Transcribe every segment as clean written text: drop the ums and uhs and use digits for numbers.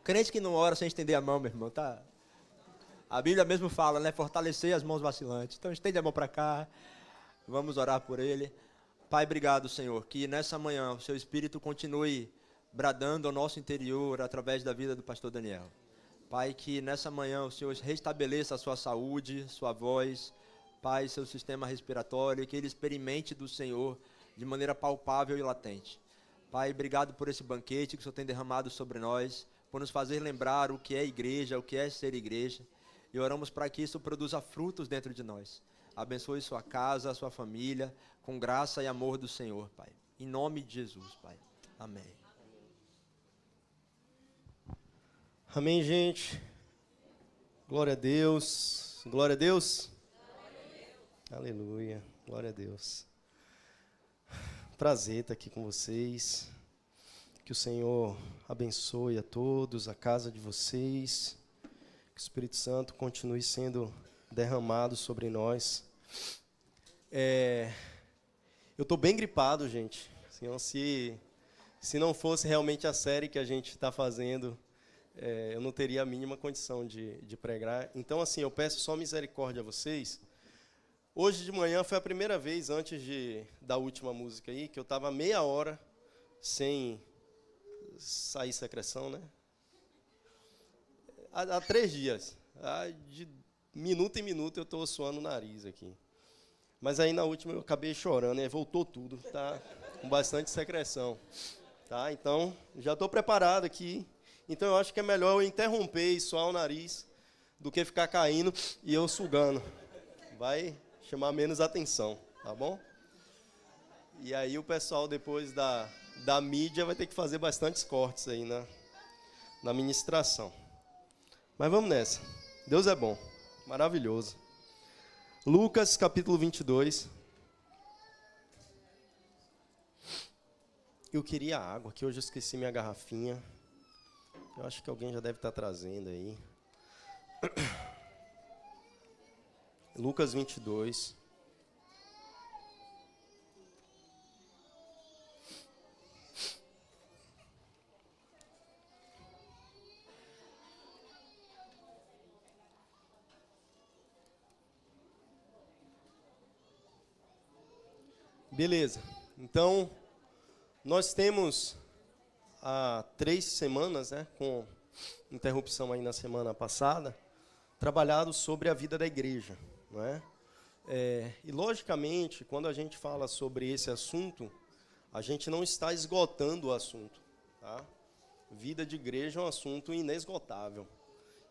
Crente que não ora sem estender a mão, meu irmão, tá? A Bíblia mesmo fala, né? Fortalecer as mãos vacilantes. Então, estende a mão para cá. Vamos orar por ele. Pai, obrigado, Senhor, que nessa manhã o seu Espírito continue bradando ao nosso interior através da vida do pastor Daniel. Pai, que nessa manhã o Senhor restabeleça a sua saúde, sua voz, Pai, seu sistema respiratório, que ele experimente do Senhor de maneira palpável e latente. Pai, obrigado por esse banquete que o Senhor tem derramado sobre nós, por nos fazer lembrar o que é igreja, o que é ser igreja, e oramos para que isso produza frutos dentro de nós. Abençoe sua casa, sua família, com graça e amor do Senhor, Pai. Em nome de Jesus, Pai. Amém. Amém, gente. Glória a Deus. Glória a Deus. Aleluia. Glória a Deus. Prazer estar aqui com vocês. Que o Senhor abençoe a todos, a casa de vocês. Que o Espírito Santo continue sendo derramado sobre nós. Eu estou bem gripado, gente. Senão, se não fosse realmente a série que a gente está fazendo, eu não teria a mínima condição de pregar. Então, assim, eu peço só misericórdia a vocês. Hoje de manhã foi a primeira vez, antes da última música aí, que eu estava meia hora sem sair secreção, né? Há 3 dias. De minuto em minuto eu estou suando o nariz aqui. Mas aí na última eu acabei chorando, e voltou tudo, tá? Com bastante secreção. Tá? Então, já estou preparado aqui. Então eu acho que é melhor eu interromper e suar o nariz do que ficar caindo e eu sugando. Vai chamar menos atenção, tá bom? E aí o pessoal depois da mídia vai ter que fazer bastantes cortes aí na ministração. Mas vamos nessa. Deus é bom, maravilhoso. Lucas capítulo 22. Eu queria água, que hoje eu esqueci minha garrafinha. Eu acho que alguém já deve estar trazendo aí. Lucas 22. Beleza. Então, nós temos há 3 semanas, né, com interrupção aí na semana passada, trabalhado sobre a vida da igreja, não é? E, logicamente, quando a gente fala sobre esse assunto, a gente não está esgotando o assunto. Tá? Vida de igreja é um assunto inesgotável.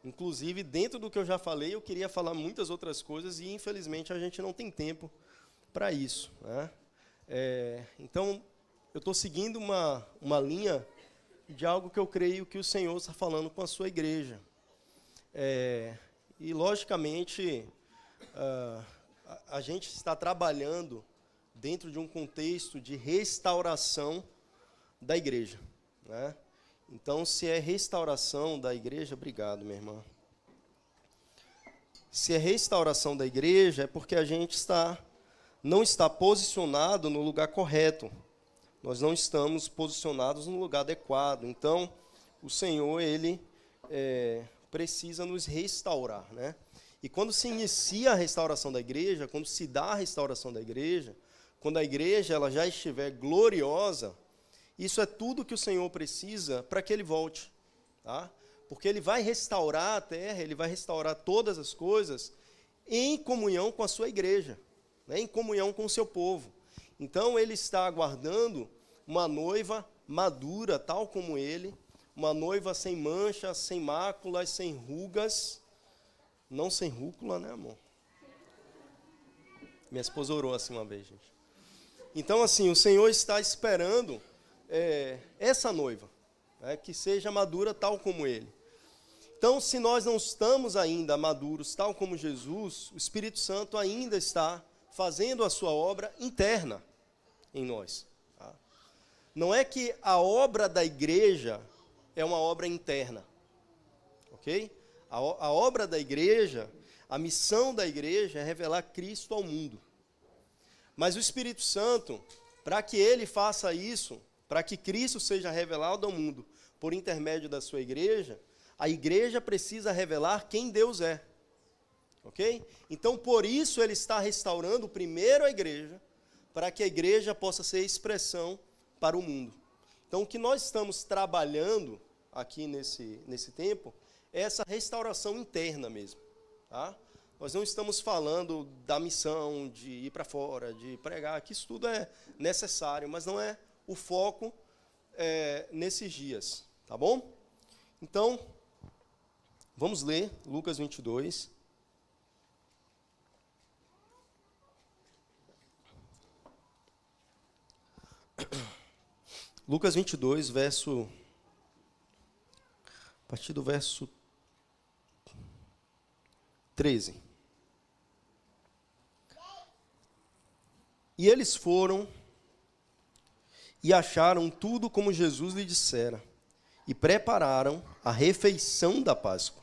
Inclusive, dentro do que eu já falei, eu queria falar muitas outras coisas e, infelizmente, a gente não tem tempo para isso. Né? Então, eu estou seguindo uma linha de algo que eu creio que o Senhor está falando com a sua igreja. E, logicamente, a gente está trabalhando dentro de um contexto de restauração da igreja. Né? Então, se é restauração da igreja, obrigado, minha irmã. Se é restauração da igreja, é porque a gente não está posicionado no lugar correto. Nós não estamos posicionados no lugar adequado. Então, o Senhor, Ele precisa nos restaurar, né? E quando se inicia a restauração da igreja, quando se dá a restauração da igreja, quando a igreja ela já estiver gloriosa, isso é tudo que o Senhor precisa para que Ele volte. Tá? Porque Ele vai restaurar a terra, Ele vai restaurar todas as coisas em comunhão com a sua igreja, né? Em comunhão com o seu povo. Então, Ele está aguardando uma noiva madura, tal como Ele, uma noiva sem manchas, sem máculas, sem rugas, não sem rúcula, né, amor? Minha esposa orou assim uma vez, gente. Então, assim, o Senhor está esperando essa noiva, né, que seja madura tal como Ele. Então, se nós não estamos ainda maduros tal como Jesus, o Espírito Santo ainda está fazendo a sua obra interna em nós. Tá? Não é que a obra da igreja é uma obra interna, ok? A obra da igreja, a missão da igreja é revelar Cristo ao mundo. Mas o Espírito Santo, para que Ele faça isso, para que Cristo seja revelado ao mundo por intermédio da sua igreja, a igreja precisa revelar quem Deus é. Ok? Então, por isso, ele está restaurando primeiro a igreja, para que a igreja possa ser expressão para o mundo. Então, o que nós estamos trabalhando aqui nesse tempo é essa restauração interna mesmo. Tá? Nós não estamos falando da missão, de ir para fora, de pregar, que isso tudo é necessário, mas não é o foco nesses dias. Tá bom? Então, vamos ler Lucas 22. Lucas 22, a partir do verso 13. E eles foram e acharam tudo como Jesus lhe dissera, e prepararam a refeição da Páscoa.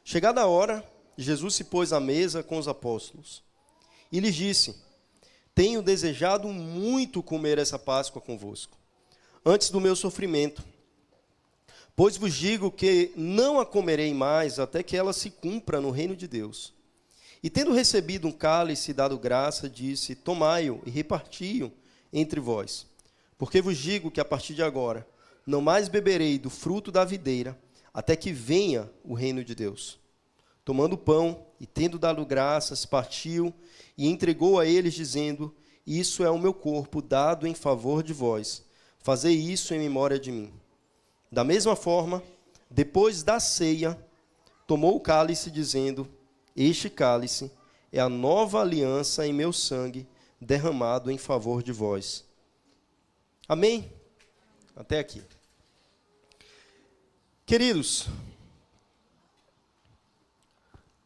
Chegada a hora, Jesus se pôs à mesa com os apóstolos e lhes disse: tenho desejado muito comer essa Páscoa convosco, antes do meu sofrimento. Pois vos digo que não a comerei mais, até que ela se cumpra no reino de Deus. E tendo recebido um cálice e dado graça, disse: tomai-o e reparti-o entre vós. Porque vos digo que a partir de agora, não mais beberei do fruto da videira, até que venha o reino de Deus. Tomando o pão e tendo dado graças, partiu e entregou a eles, dizendo: isso é o meu corpo dado em favor de vós. Fazei isso em memória de mim. Da mesma forma, depois da ceia, tomou o cálice, dizendo: este cálice é a nova aliança em meu sangue, derramado em favor de vós. Amém? Até aqui. Queridos,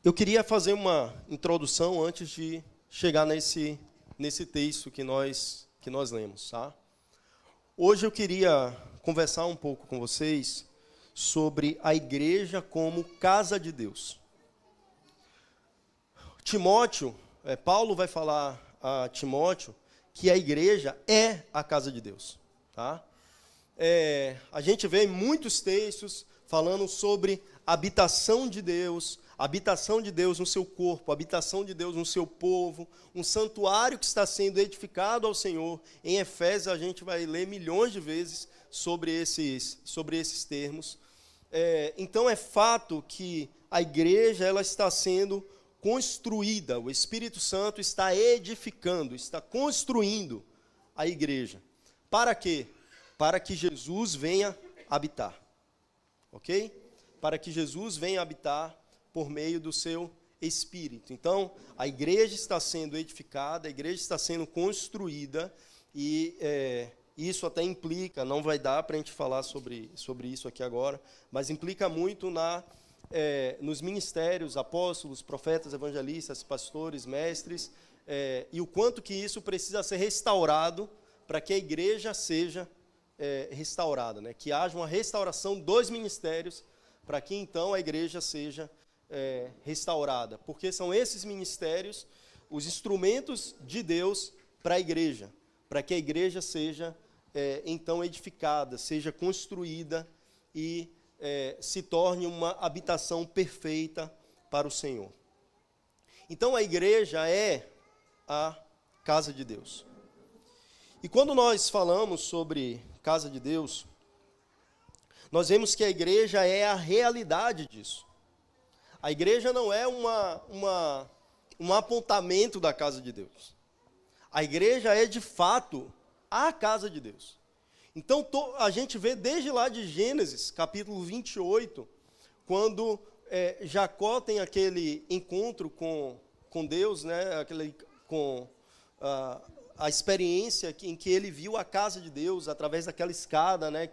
eu queria fazer uma introdução antes de chegar nesse texto que nós lemos, tá? Hoje eu queria conversar um pouco com vocês sobre a igreja como casa de Deus. Paulo vai falar a Timóteo que a igreja é a casa de Deus, tá? A gente vê muitos textos falando sobre a habitação de Deus no seu corpo, a habitação de Deus no seu povo, um santuário que está sendo edificado ao Senhor. Em Efésios a gente vai ler milhões de vezes sobre esses termos. Então é fato que a igreja ela está sendo construída, o Espírito Santo está edificando, está construindo a igreja. Para quê? Para que Jesus venha habitar. Ok? Para que Jesus venha habitar por meio do seu Espírito. Então, a igreja está sendo edificada, a igreja está sendo construída, e isso até implica, não vai dar para a gente falar sobre isso aqui agora, mas implica muito nos ministérios, apóstolos, profetas, evangelistas, pastores, mestres, e o quanto que isso precisa ser restaurado para que a igreja seja restaurada, né? Que haja uma restauração dos ministérios, para que então a igreja seja restaurada, porque são esses ministérios os instrumentos de Deus para a igreja, para que a igreja seja então edificada, seja construída e se torne uma habitação perfeita para o Senhor. Então a igreja é a casa de Deus. E quando nós falamos sobre casa de Deus, nós vemos que a igreja é a realidade disso. A igreja não é um apontamento da casa de Deus. A igreja é, de fato, a casa de Deus. Então, a gente vê desde lá de Gênesis, capítulo 28, quando Jacó tem aquele encontro com Deus, né, com a experiência em que ele viu a casa de Deus através daquela escada, né,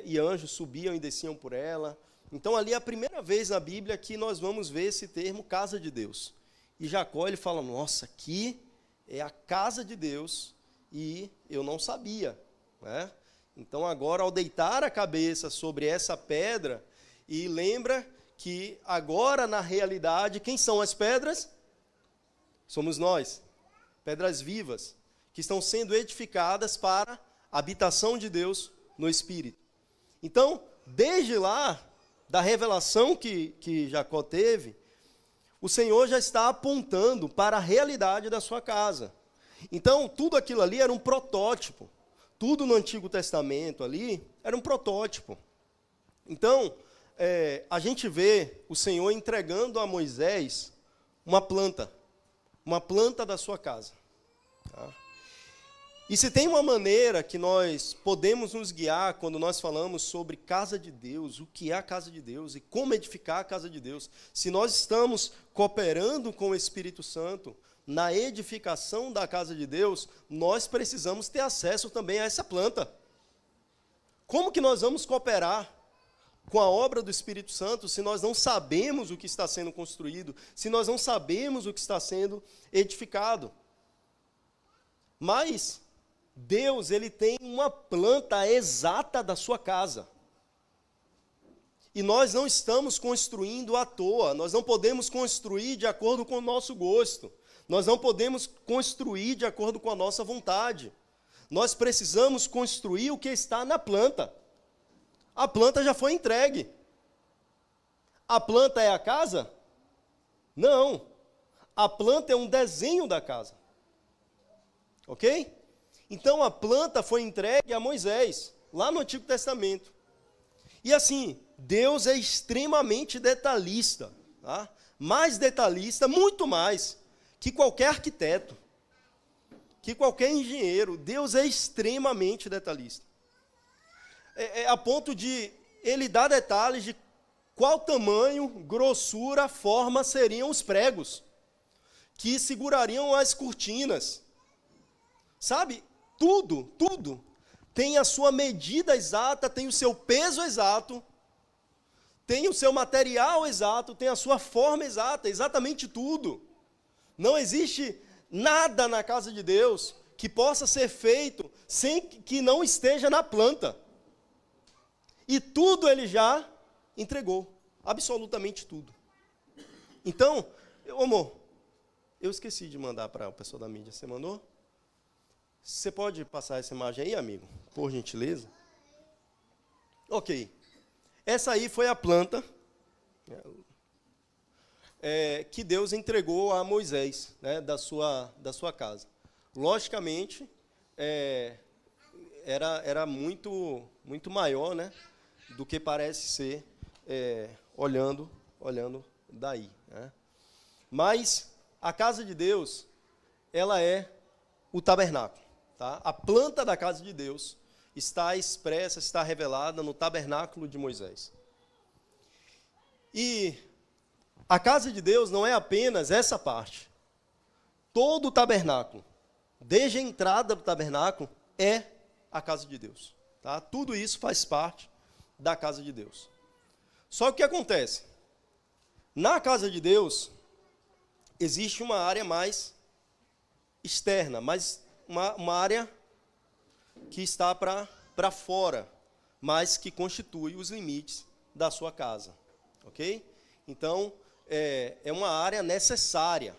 e anjos subiam e desciam por ela. Então, ali é a primeira vez na Bíblia que nós vamos ver esse termo casa de Deus. E Jacó, ele fala: nossa, aqui é a casa de Deus, e eu não sabia, né? Então, agora, ao deitar a cabeça sobre essa pedra, e lembra que agora, na realidade, quem são as pedras? Somos nós, pedras vivas, que estão sendo edificadas para a habitação de Deus no Espírito. Então, desde lá, da revelação que Jacó teve, o Senhor já está apontando para a realidade da sua casa. Então, tudo aquilo ali era um protótipo. Tudo no Antigo Testamento ali era um protótipo. Então, a gente vê o Senhor entregando a Moisés uma planta da sua casa. Tá? E se tem uma maneira que nós podemos nos guiar quando nós falamos sobre casa de Deus, o que é a casa de Deus e como edificar a casa de Deus, se nós estamos cooperando com o Espírito Santo na edificação da casa de Deus, nós precisamos ter acesso também a essa planta. Como que nós vamos cooperar com a obra do Espírito Santo se nós não sabemos o que está sendo construído, se nós não sabemos o que está sendo edificado? Mas Deus, ele tem uma planta exata da sua casa. E nós não estamos construindo à toa, nós não podemos construir de acordo com o nosso gosto, nós não podemos construir de acordo com a nossa vontade. Nós precisamos construir o que está na planta. A planta já foi entregue. A planta é a casa? Não. A planta é um desenho da casa. Ok? Então a planta foi entregue a Moisés, lá no Antigo Testamento. E assim, Deus é extremamente detalhista, tá? Mais detalhista, muito mais, que qualquer arquiteto, que qualquer engenheiro. Deus é extremamente detalhista. A ponto de ele dar detalhes de qual tamanho, grossura, forma seriam os pregos que segurariam as cortinas. Sabe? Tudo tem a sua medida exata, tem o seu peso exato, tem o seu material exato, tem a sua forma exata, exatamente tudo. Não existe nada na casa de Deus que possa ser feito sem que não esteja na planta. E tudo ele já entregou, absolutamente tudo. Então, amor, eu esqueci de mandar para o pessoal da mídia, você mandou? Você pode passar essa imagem aí, amigo, por gentileza? Ok. Essa aí foi a planta que Deus entregou a Moisés, né, da sua casa. Logicamente, era muito maior, né, do que parece ser olhando daí. Né? Mas a casa de Deus, ela é o tabernáculo. Tá? A planta da casa de Deus está expressa, está revelada no tabernáculo de Moisés. E a casa de Deus não é apenas essa parte. Todo o tabernáculo, desde a entrada do tabernáculo, é a casa de Deus. Tá? Tudo isso faz parte da casa de Deus. Só que o que acontece? Na casa de Deus, existe uma área mais externa, mais uma área que está para fora, mas que constitui os limites da sua casa. Ok? Então, é uma área necessária.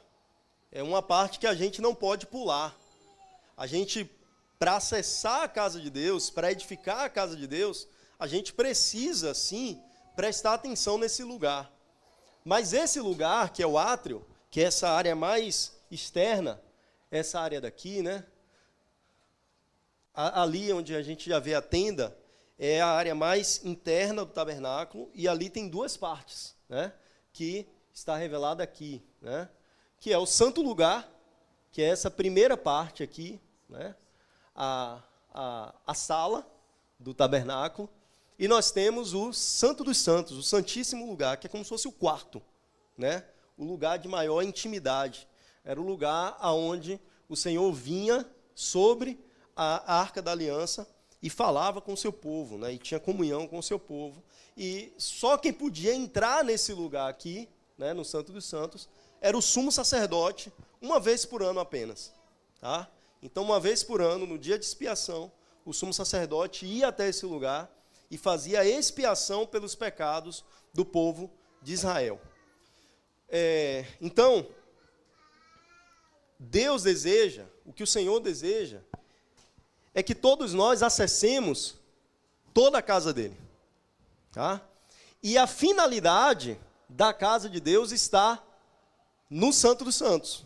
É uma parte que a gente não pode pular. A gente, para acessar a casa de Deus, para edificar a casa de Deus, a gente precisa, sim, prestar atenção nesse lugar. Mas esse lugar, que é o átrio, que é essa área mais externa, essa área daqui, né? Ali onde a gente já vê a tenda, é a área mais interna do tabernáculo, e ali tem duas partes, né? Que está revelada aqui, né? Que é o santo lugar, que é essa primeira parte aqui, né? A sala do tabernáculo, e nós temos o Santo dos Santos, o Santíssimo Lugar, que é como se fosse o quarto, né? O lugar de maior intimidade. Era o lugar aonde o Senhor vinha sobre a Arca da Aliança e falava com o seu povo, né? E tinha comunhão com o seu povo. E só quem podia entrar nesse lugar aqui, né, no Santo dos Santos, era o sumo sacerdote, uma vez por ano apenas. Tá? Então, uma vez por ano, no dia de expiação, o sumo sacerdote ia até esse lugar e fazia a expiação pelos pecados do povo de Israel. Então, Deus deseja, o que o Senhor deseja, é que todos nós acessemos toda a casa dele. Tá? E a finalidade da casa de Deus está no Santo dos Santos.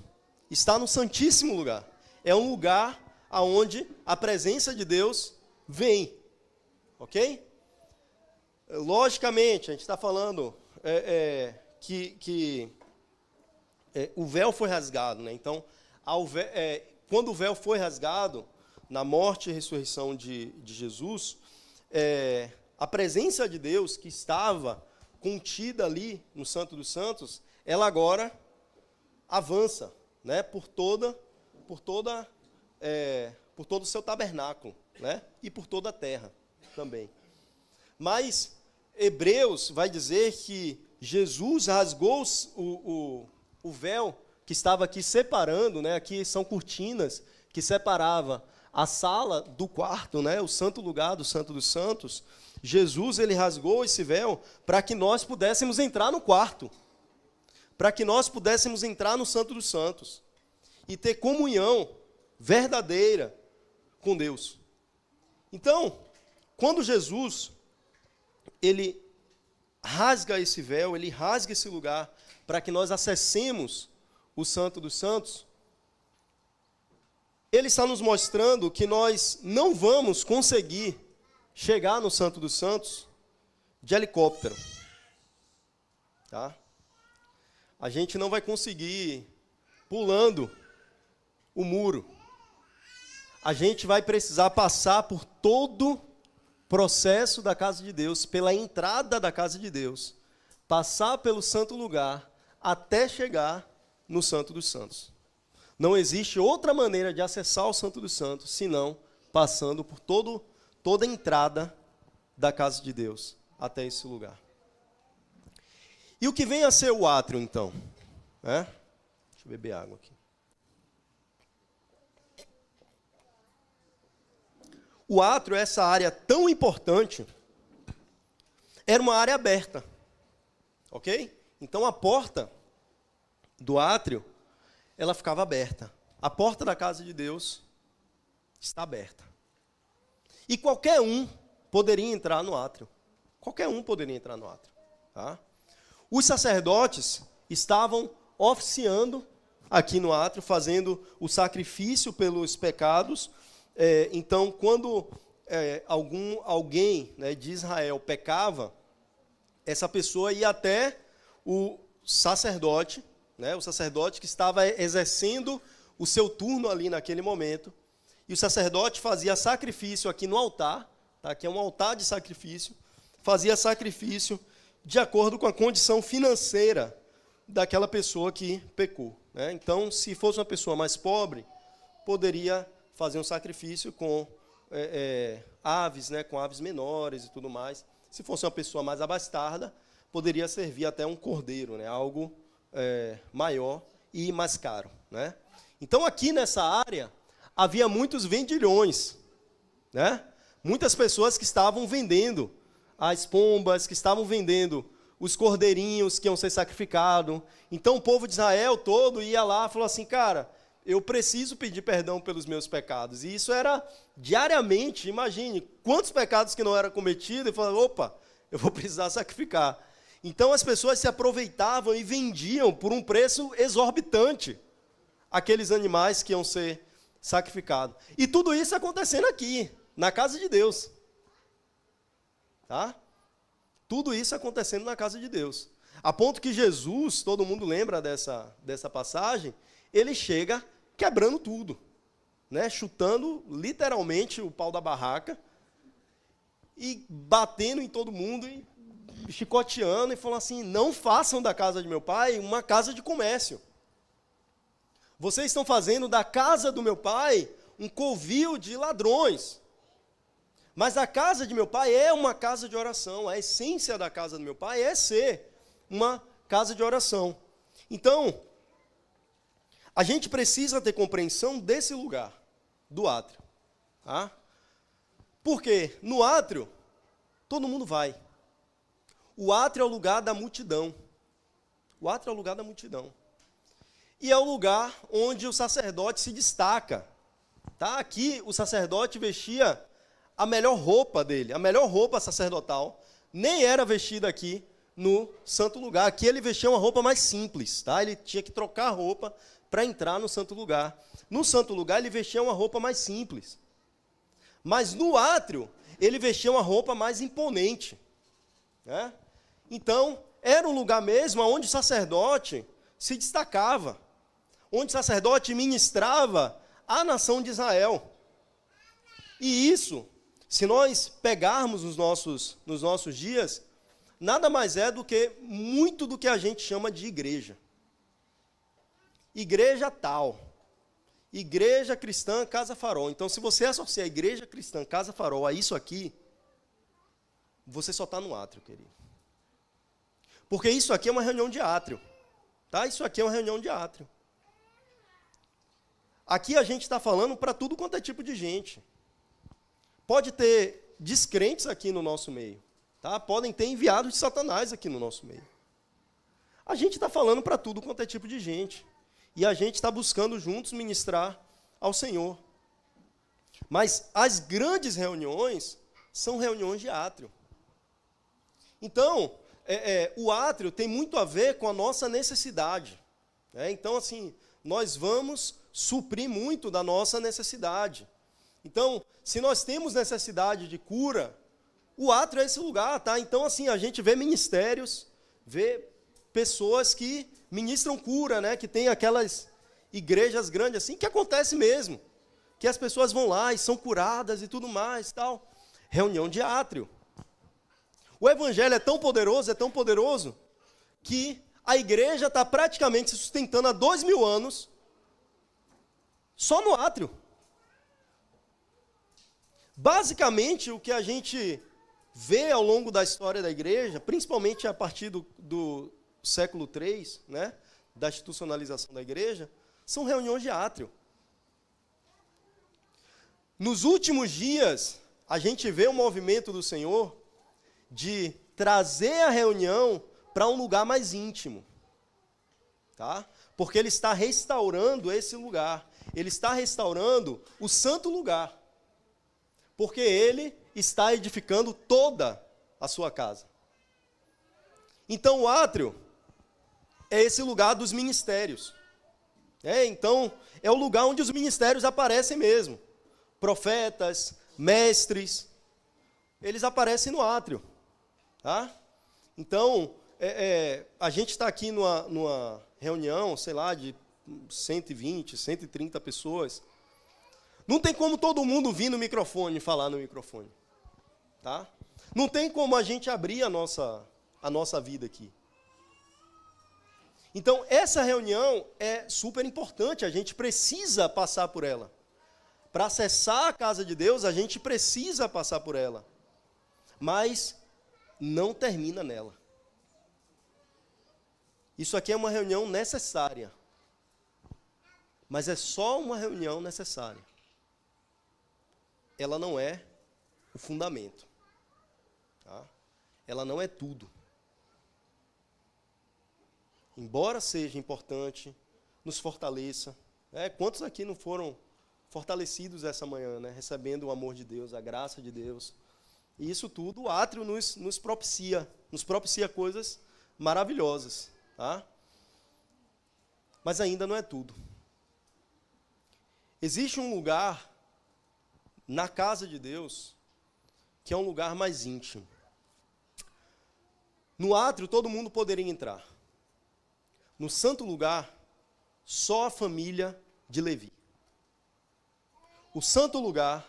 Está no Santíssimo Lugar. É um lugar onde a presença de Deus vem. Ok? Logicamente, a gente está falando que o véu foi rasgado. Né? Então, quando o véu foi rasgado, na morte e ressurreição de Jesus, a presença de Deus que estava contida ali no Santo dos Santos, ela agora avança, né, por todo o seu tabernáculo, né, e por toda a terra também. Mas Hebreus vai dizer que Jesus rasgou o véu que estava aqui separando, né, aqui são cortinas que separava a sala do quarto, né, o santo lugar do Santo dos Santos. Jesus, ele rasgou esse véu para que nós pudéssemos entrar no quarto, para que nós pudéssemos entrar no Santo dos Santos e ter comunhão verdadeira com Deus. Então, quando Jesus, ele rasga esse véu, ele rasga esse lugar para que nós acessemos o Santo dos Santos, ele está nos mostrando que nós não vamos conseguir chegar no Santo dos Santos de helicóptero. Tá? A gente não vai conseguir pulando o muro. A gente vai precisar passar por todo o processo da casa de Deus, pela entrada da casa de Deus, passar pelo santo lugar até chegar no Santo dos Santos. Não existe outra maneira de acessar o Santo dos Santos senão passando por toda a entrada da casa de Deus até esse lugar. E o que vem a ser o átrio, então? Deixa eu beber água aqui. O átrio, essa área tão importante, era uma área aberta. Ok? Então a porta do átrio, ela ficava aberta. A porta da casa de Deus está aberta. E qualquer um poderia entrar no átrio. Qualquer um poderia entrar no átrio. Tá? Os sacerdotes estavam oficiando aqui no átrio, fazendo o sacrifício pelos pecados. Então, quando alguém, né, de Israel pecava, essa pessoa ia até o sacerdote, né, o sacerdote que estava exercendo o seu turno ali naquele momento, e o sacerdote fazia sacrifício aqui no altar, tá? Aqui é um altar de sacrifício, fazia sacrifício de acordo com a condição financeira daquela pessoa que pecou. Né? Então, se fosse uma pessoa mais pobre, poderia fazer um sacrifício com aves, né, com aves menores e tudo mais. Se fosse uma pessoa mais abastada, poderia servir até um cordeiro, né, algo maior e mais caro. Né? Então, aqui nessa área, havia muitos vendilhões, né? Muitas pessoas que estavam vendendo as pombas, que estavam vendendo os cordeirinhos que iam ser sacrificados. Então, o povo de Israel todo ia lá e falou assim, cara, eu preciso pedir perdão pelos meus pecados. E isso era diariamente, imagine, quantos pecados que não eram cometidos, e falaram, opa, eu vou precisar sacrificar. Então, as pessoas se aproveitavam e vendiam por um preço exorbitante aqueles animais que iam ser sacrificados. E tudo isso acontecendo aqui, na casa de Deus. Tá? Tudo isso acontecendo na casa de Deus. A ponto que Jesus, todo mundo lembra dessa passagem, ele chega quebrando tudo, né? Chutando literalmente o pau da barraca e batendo em todo mundo e chicoteando e falando assim, não façam da casa de meu pai uma casa de comércio. Vocês estão fazendo da casa do meu pai um covil de ladrões. Mas a casa de meu pai é uma casa de oração. A essência da casa do meu pai é ser uma casa de oração. Então, a gente precisa ter compreensão desse lugar, do átrio. Tá? Porque no átrio, todo mundo vai. O átrio é o lugar da multidão. O átrio é o lugar da multidão. E é o lugar onde o sacerdote se destaca. Tá? Aqui, o sacerdote vestia a melhor roupa dele, a melhor roupa sacerdotal, nem era vestido aqui no santo lugar. Aqui ele vestia uma roupa mais simples, tá? Ele tinha que trocar a roupa para entrar no santo lugar. No santo lugar ele vestia uma roupa mais simples. Mas no átrio ele vestia uma roupa mais imponente, né? Então, era um lugar mesmo onde o sacerdote se destacava, onde o sacerdote ministrava a nação de Israel. E isso, se nós pegarmos nos nossos dias, nada mais é do que muito do que a gente chama de igreja. Igreja tal. Igreja Cristã Casa Farol. Então, se você associar a Igreja Cristã Casa Farol a isso aqui, você só está no átrio, querido. Porque isso aqui é uma reunião de átrio. Tá? Isso aqui é uma reunião de átrio. Aqui a gente está falando para tudo quanto é tipo de gente. Pode ter descrentes aqui no nosso meio. Tá? Podem ter enviados de Satanás aqui no nosso meio. A gente está falando para tudo quanto é tipo de gente. E a gente está buscando juntos ministrar ao Senhor. Mas as grandes reuniões são reuniões de átrio. Então, o átrio tem muito a ver com a nossa necessidade. Então, assim, nós vamos suprir muito da nossa necessidade. Então, se nós temos necessidade de cura, o átrio é esse lugar, tá? Então, assim, a gente vê ministérios, vê pessoas que ministram cura, né? Que tem aquelas igrejas grandes assim, que acontece mesmo. Que as pessoas vão lá e são curadas e tudo mais, tal. Reunião de átrio. O evangelho é tão poderoso, que a igreja está praticamente se sustentando há 2000 anos só no átrio. Basicamente, o que a gente vê ao longo da história da igreja, principalmente a partir do século III, né, da institucionalização da igreja, são reuniões de átrio. Nos últimos dias, a gente vê o movimento do Senhor de trazer a reunião para um lugar mais íntimo. Tá? Porque Ele está restaurando esse lugar. Ele está restaurando o santo lugar. Porque Ele está edificando toda a sua casa. Então, o átrio é esse lugar dos ministérios. Então, é o lugar onde os ministérios aparecem mesmo. Profetas, mestres, eles aparecem no átrio. Tá? Então, a gente está aqui numa reunião, sei lá, de 120, 130 pessoas. Não tem como todo mundo vir no microfone e falar no microfone. Tá? Não tem como a gente abrir a nossa vida aqui. Então, essa reunião é super importante, a gente precisa passar por ela. Para acessar a casa de Deus, a gente precisa passar por ela. Mas não termina nela. Isso aqui é uma reunião necessária. Mas é só uma reunião necessária. Ela não é o fundamento. Tá? Ela não é tudo. Embora seja importante, nos fortaleça. Quantos aqui não foram fortalecidos essa manhã, né? Recebendo o amor de Deus, a graça de Deus? E isso tudo, o átrio nos propicia coisas maravilhosas. Tá? Mas ainda não é tudo. Existe um lugar na casa de Deus que é um lugar mais íntimo. No átrio todo mundo poderia entrar. No santo lugar, só a família de Levi. O santo lugar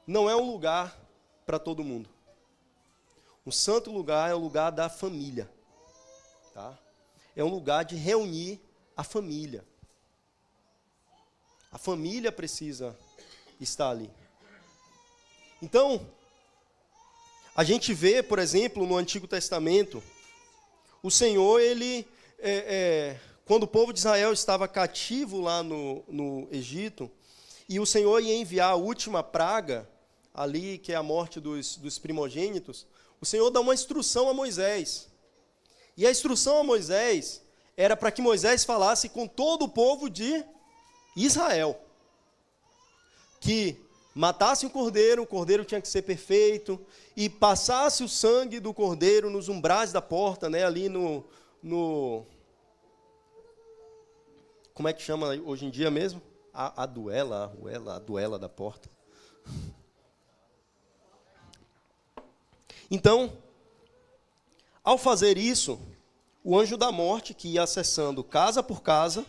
não é um lugar para todo mundo. O santo lugar é o lugar da família. Tá? É um lugar de reunir a família. A família precisa estar ali. Então, a gente vê, por exemplo, no Antigo Testamento, o Senhor, ele... quando o povo de Israel estava cativo lá no Egito, e o Senhor ia enviar a última praga, ali, que é a morte dos primogênitos, o Senhor dá uma instrução a Moisés. E a instrução a Moisés era para que Moisés falasse com todo o povo de Israel, que matasse o cordeiro tinha que ser perfeito, e passasse o sangue do cordeiro nos umbrais da porta, né, ali no como é que chama hoje em dia mesmo? A duela da porta. Então, ao fazer isso, o anjo da morte, que ia acessando casa por casa,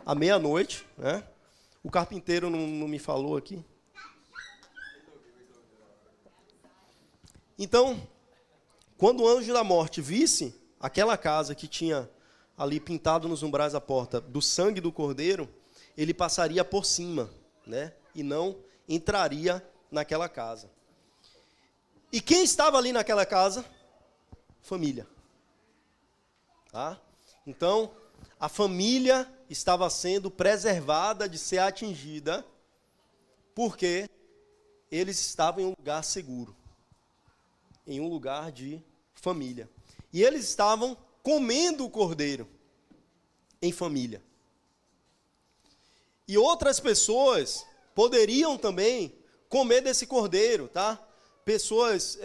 à meia-noite, né? O carpinteiro não me falou aqui. Então, quando o anjo da morte visse aquela casa que tinha ali pintado nos umbrais da porta do sangue do cordeiro, ele passaria por cima, né? E não entraria naquela casa. E quem estava ali naquela casa? Família. Tá? Então, a família estava sendo preservada de ser atingida, porque eles estavam em um lugar seguro, em um lugar de família. E eles estavam comendo o cordeiro em família. E outras pessoas poderiam também comer desse cordeiro, tá? Pessoas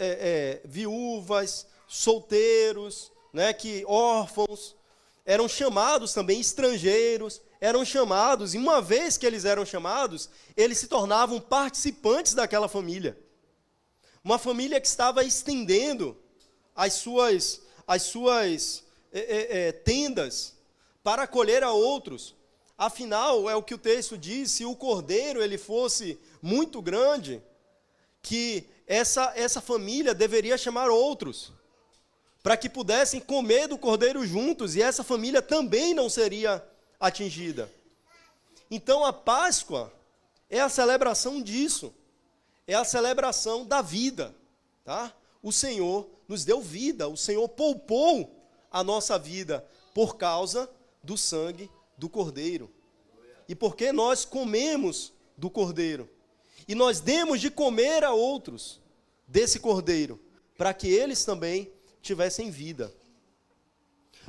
viúvas, solteiros, né, órfãos, eram chamados também, estrangeiros, eram chamados, e uma vez que eles eram chamados, eles se tornavam participantes daquela família. Uma família que estava estendendo as suas tendas para acolher a outros. Afinal, é o que o texto diz, se o cordeiro ele fosse muito grande, que essa família deveria chamar outros, para que pudessem comer do cordeiro juntos, e essa família também não seria atingida. Então a Páscoa é a celebração disso, é a celebração da vida, tá? O Senhor nos deu vida, o Senhor poupou a nossa vida por causa do sangue do cordeiro. E porque nós comemos do cordeiro, e nós demos de comer a outros desse cordeiro, para que eles também tivessem vida.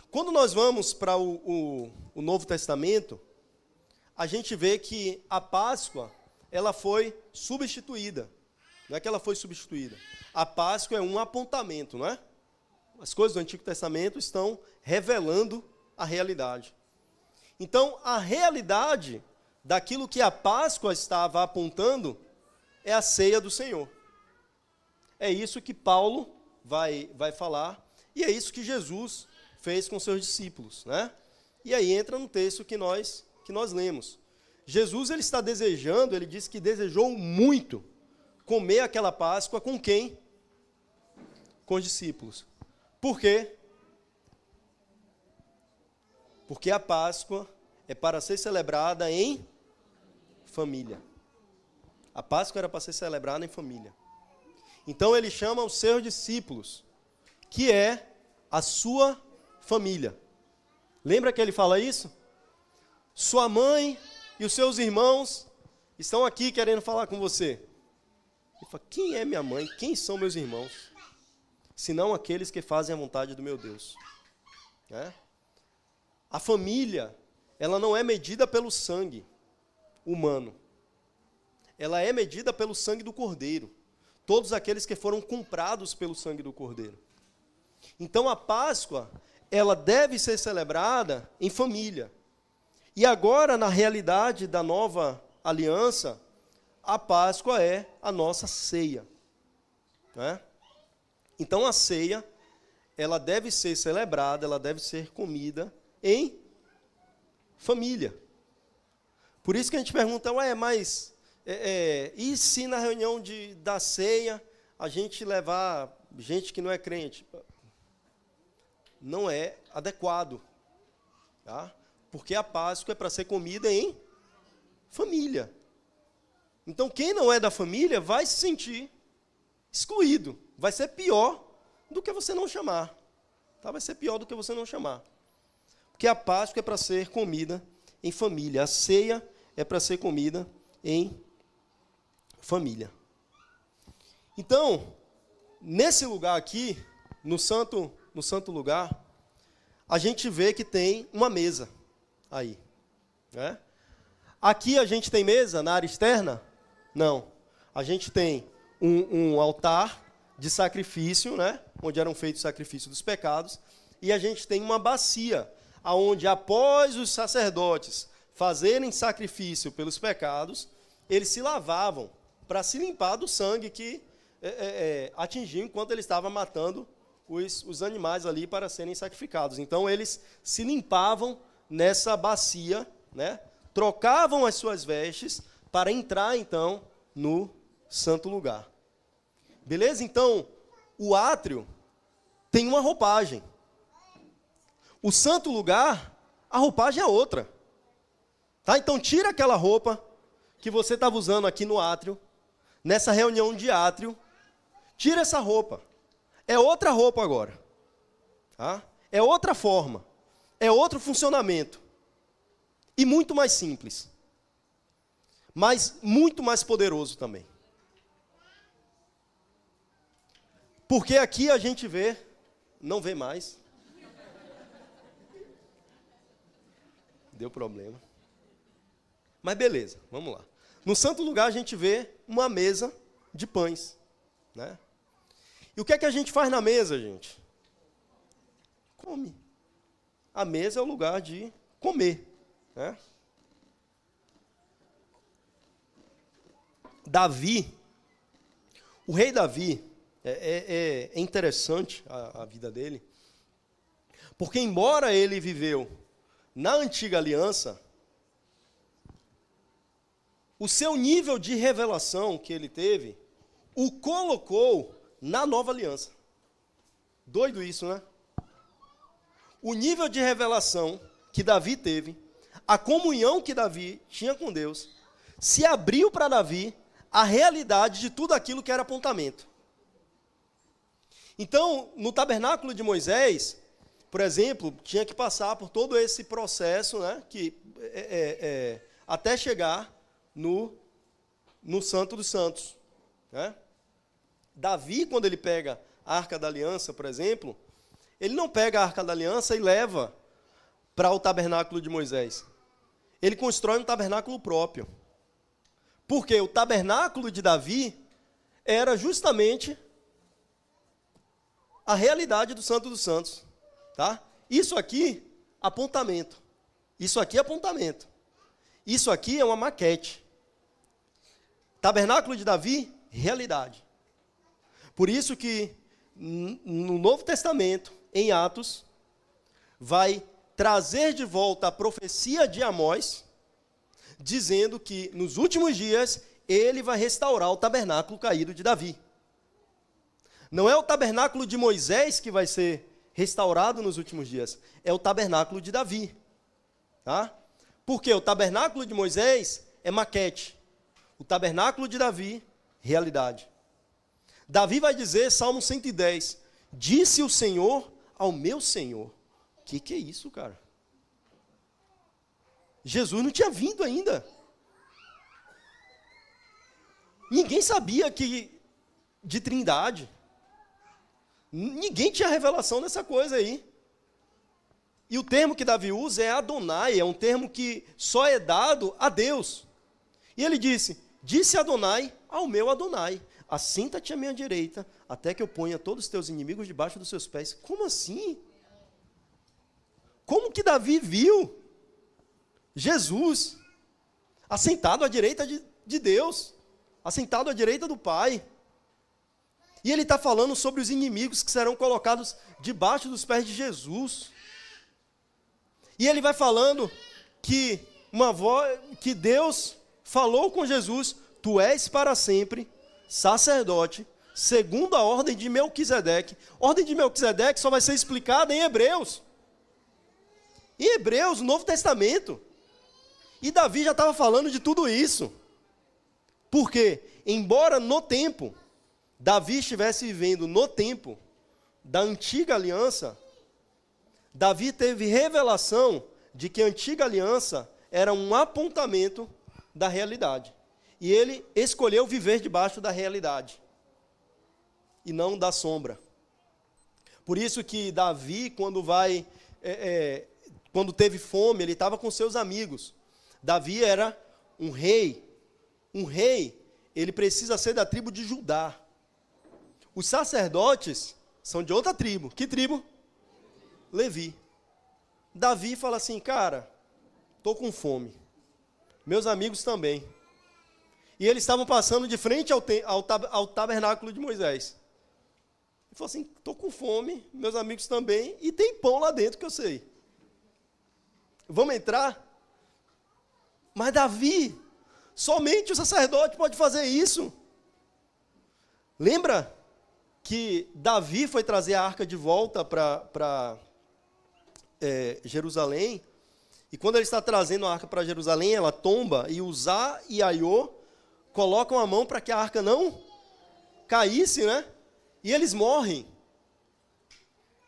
Quando nós vamos para o Novo Testamento, a gente vê que a Páscoa, ela foi substituída. Não é que ela foi substituída. A Páscoa é um apontamento, não é? As coisas do Antigo Testamento estão revelando a realidade. Então, a realidade daquilo que a Páscoa estava apontando é a ceia do Senhor. É isso que Paulo vai falar, e é isso que Jesus fez com seus discípulos, né? E aí entra no texto que nós lemos. Jesus, ele está desejando, ele disse que desejou muito comer aquela Páscoa com quem? Com os discípulos. Por quê? Porque a Páscoa é para ser celebrada em família. A Páscoa era para ser celebrada em família. Então ele chama os seus discípulos, que é a sua família. Lembra que ele fala isso? Sua mãe e os seus irmãos estão aqui querendo falar com você. Ele fala, quem é minha mãe? Quem são meus irmãos? Senão aqueles que fazem a vontade do meu Deus. A família, ela não é medida pelo sangue humano. Ela é medida pelo sangue do Cordeiro. Todos aqueles que foram comprados pelo sangue do Cordeiro. Então a Páscoa, ela deve ser celebrada em família. E agora, na realidade da nova aliança, a Páscoa é a nossa ceia. Né? Então a ceia, ela deve ser celebrada, ela deve ser comida em família. Por isso que a gente pergunta, mas e se na reunião da ceia a gente levar gente que não é crente? Não é adequado. Tá? Porque a Páscoa é para ser comida em família. Então quem não é da família vai se sentir excluído. Vai ser pior do que você não chamar. Tá? Vai ser pior do que você não chamar. Porque a Páscoa é para ser comida em família. A ceia é para ser comida em família. Então, nesse lugar aqui, no santo lugar, a gente vê que tem uma mesa aí. Né? Aqui a gente tem mesa na área externa? Não. a gente tem um altar de sacrifício, né? Onde eram feitos os sacrifícios dos pecados, e a gente tem uma bacia, onde após os sacerdotes fazerem sacrifício pelos pecados, eles se lavavam para se limpar do sangue que atingiu enquanto ele estava matando os animais ali para serem sacrificados. Então, eles se limpavam nessa bacia, né? Trocavam as suas vestes para entrar, então, no santo lugar. Beleza? Então, o átrio tem uma roupagem. O santo lugar, a roupagem é outra. Tá? Então, tira aquela roupa que você estava usando aqui no átrio, nessa reunião de átrio, tira essa roupa. É outra roupa agora. Tá? É outra forma. É outro funcionamento. E muito mais simples. Mas muito mais poderoso também. Porque aqui a gente vê, não vê mais. Deu problema. Mas beleza, vamos lá. No santo lugar a gente vê uma mesa de pães, né? E o que é que a gente faz na mesa, gente? Come. A mesa é o lugar de comer, né? Davi, o rei Davi, é interessante a vida dele, porque embora ele viveu na antiga aliança, o seu nível de revelação que ele teve o colocou na nova aliança. Doido isso, né? O nível de revelação que Davi teve, a comunhão que Davi tinha com Deus, se abriu para Davi a realidade de tudo aquilo que era apontamento. Então, no tabernáculo de Moisés, por exemplo, tinha que passar por todo esse processo, né, até chegar no Santo dos Santos, né? Davi, quando ele pega a Arca da Aliança, por exemplo, ele não pega a Arca da Aliança e leva para o tabernáculo de Moisés. Ele constrói um tabernáculo próprio. Porque o tabernáculo de Davi era justamente a realidade do Santo dos Santos. Tá? Isso aqui, apontamento. Isso aqui é apontamento. Isso aqui é uma maquete. Tabernáculo de Davi, realidade. Por isso que no Novo Testamento, em Atos, vai trazer de volta a profecia de Amós, dizendo que nos últimos dias ele vai restaurar o tabernáculo caído de Davi. Não é o tabernáculo de Moisés que vai ser restaurado nos últimos dias, é o tabernáculo de Davi. Tá? Porque o tabernáculo de Moisés é maquete, o tabernáculo de Davi, realidade. Davi vai dizer, Salmo 110, disse o Senhor ao meu Senhor. O que é isso, cara? Jesus não tinha vindo ainda. Ninguém sabia de trindade. Ninguém tinha revelação dessa coisa aí. E o termo que Davi usa é Adonai, é um termo que só é dado a Deus. E ele disse Adonai ao meu Adonai, assenta-te à minha direita, até que eu ponha todos os teus inimigos debaixo dos seus pés. Como assim? Como que Davi viu Jesus assentado à direita de Deus, assentado à direita do Pai? E ele está falando sobre os inimigos que serão colocados debaixo dos pés de Jesus. E ele vai falando que que Deus falou com Jesus, tu és para sempre sacerdote, segundo a ordem de Melquisedeque. Ordem de Melquisedeque só vai ser explicada em Hebreus. Em Hebreus, no Novo Testamento. E Davi já estava falando de tudo isso. Porque, embora no tempo, Davi estivesse vivendo no tempo da antiga aliança, Davi teve revelação de que a antiga aliança era um apontamento da realidade. E ele escolheu viver debaixo da realidade e não da sombra. Por isso que Davi, quando teve fome, ele estava com seus amigos. Davi era um rei. Um rei ele precisa ser da tribo de Judá. Os sacerdotes são de outra tribo. Que tribo? Levi. Davi fala assim, cara, estou com fome. Meus amigos também. E eles estavam passando de frente ao tabernáculo de Moisés. Ele falou assim, estou com fome, meus amigos também, e tem pão lá dentro que eu sei. Vamos entrar? Mas Davi, somente o sacerdote pode fazer isso. Lembra que Davi foi trazer a arca de volta para Jerusalém? E quando ele está trazendo a arca para Jerusalém, ela tomba, e Uzá e Aiô colocam a mão para que a arca não caísse, né? E eles morrem.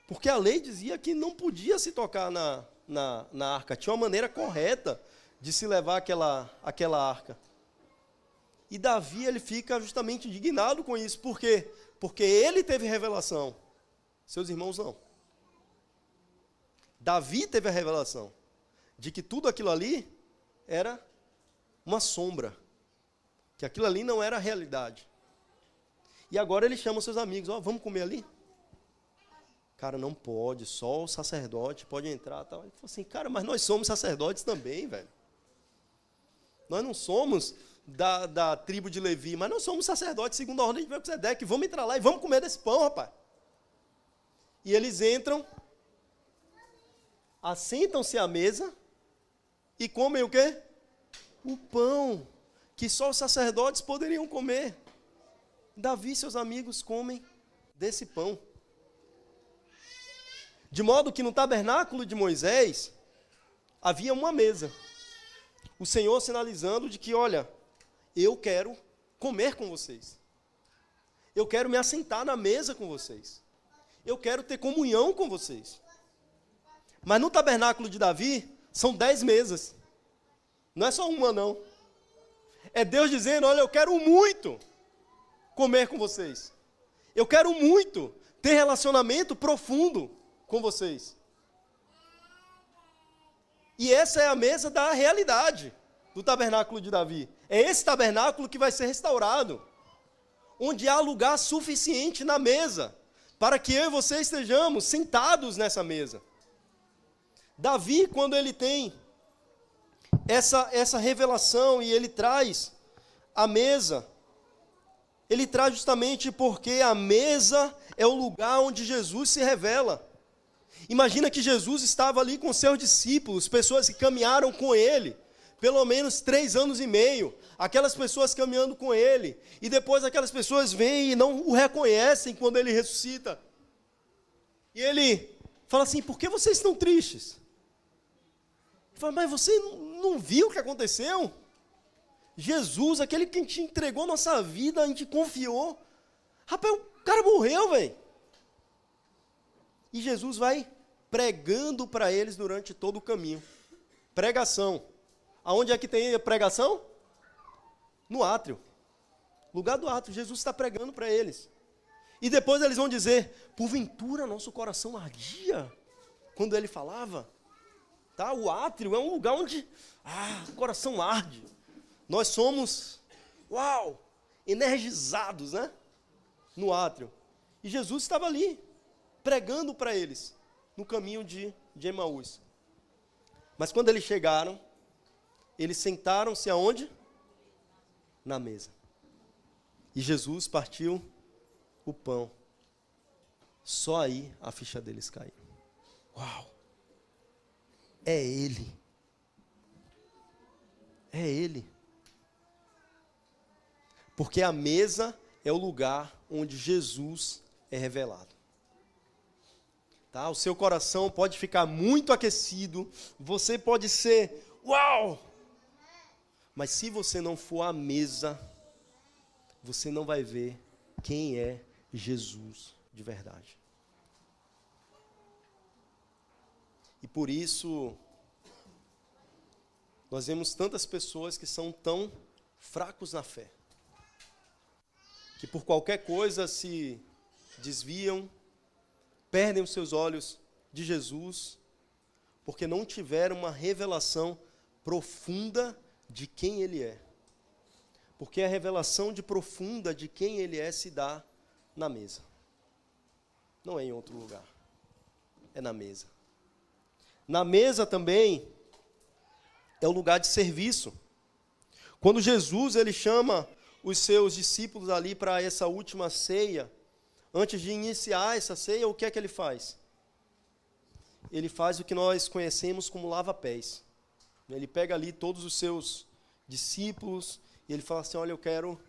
Porque a lei dizia que não podia se tocar na arca. Tinha uma maneira correta de se levar aquela arca. E Davi, ele fica justamente indignado com isso. Por quê? Porque ele teve revelação. Seus irmãos não. Davi teve a revelação de que tudo aquilo ali era uma sombra. Que aquilo ali não era a realidade. E agora ele chama os seus amigos, vamos comer ali? Cara, não pode, só o sacerdote pode entrar. Tal. Ele falou assim, cara, mas nós somos sacerdotes também, velho. Nós não somos da tribo de Levi, mas nós somos sacerdotes segundo a ordem de Melquisedeque. Vamos entrar lá e vamos comer desse pão, rapaz. E eles entram, assentam-se à mesa e comem o quê? O pão que só os sacerdotes poderiam comer. Davi e seus amigos comem desse pão. De modo que no tabernáculo de Moisés havia uma mesa. O Senhor sinalizando de que, olha, eu quero comer com vocês. Eu quero me assentar na mesa com vocês. Eu quero ter comunhão com vocês. Mas no tabernáculo de Davi são 10 mesas. Não é só uma, não. É Deus dizendo, olha, eu quero muito comer com vocês. Eu quero muito ter relacionamento profundo com vocês. E essa é a mesa da realidade do tabernáculo de Davi. É esse tabernáculo que vai ser restaurado, onde há lugar suficiente na mesa, para que eu e você estejamos sentados nessa mesa. Davi, quando ele tem essa revelação e ele traz a mesa, ele traz justamente porque a mesa é o lugar onde Jesus se revela. Imagina que Jesus estava ali com seus discípulos, pessoas que caminharam com ele, pelo menos 3 anos e meio, aquelas pessoas caminhando com ele, e depois aquelas pessoas vêm e não o reconhecem quando ele ressuscita. E ele fala assim, por que vocês estão tristes? Ele fala, mas você não viu o que aconteceu? Jesus, aquele que te entregou nossa vida, a gente confiou. Rapaz, o cara morreu, velho. E Jesus vai pregando para eles durante todo o caminho. Pregação. Aonde é que tem a pregação? No átrio. Lugar do átrio. Jesus está pregando para eles. E depois eles vão dizer, porventura nosso coração ardia quando ele falava. Tá? O átrio é um lugar onde o coração arde. Nós somos, energizados, né? No átrio. E Jesus estava ali, pregando para eles, no caminho de Emaús. Mas quando eles chegaram, eles sentaram-se aonde? Na mesa. E Jesus partiu o pão. Só aí a ficha deles caiu. Uau! É Ele. É Ele. Porque a mesa é o lugar onde Jesus é revelado. Tá? O seu coração pode ficar muito aquecido, você pode ser, uau! Mas se você não for à mesa, você não vai ver quem é Jesus de verdade. E por isso, nós vemos tantas pessoas que são tão fracos na fé, que por qualquer coisa se desviam, perdem os seus olhos de Jesus, porque não tiveram uma revelação profunda de quem Ele é. Porque a revelação profunda de quem Ele é se dá na mesa. Não é em outro lugar. É na mesa. Na mesa também é o lugar de serviço. Quando Jesus ele chama os seus discípulos ali para essa última ceia, antes de iniciar essa ceia, o que é que ele faz? Ele faz o que nós conhecemos como lava-pés. Ele pega ali todos os seus discípulos e ele fala assim, olha, eu quero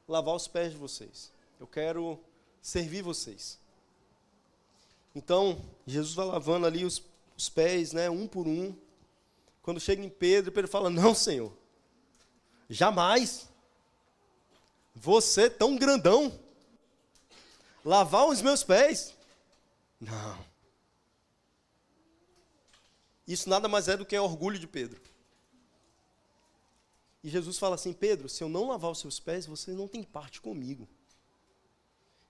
lavar os pés de vocês. Eu quero servir vocês. Então, Jesus vai lavando ali os pés, né, um por um. Quando chega em Pedro, Pedro fala, não, Senhor, jamais. Você tão grandão, lavar os meus pés? Não. Isso nada mais é do que orgulho de Pedro. E Jesus fala assim, Pedro, se eu não lavar os seus pés, você não tem parte comigo.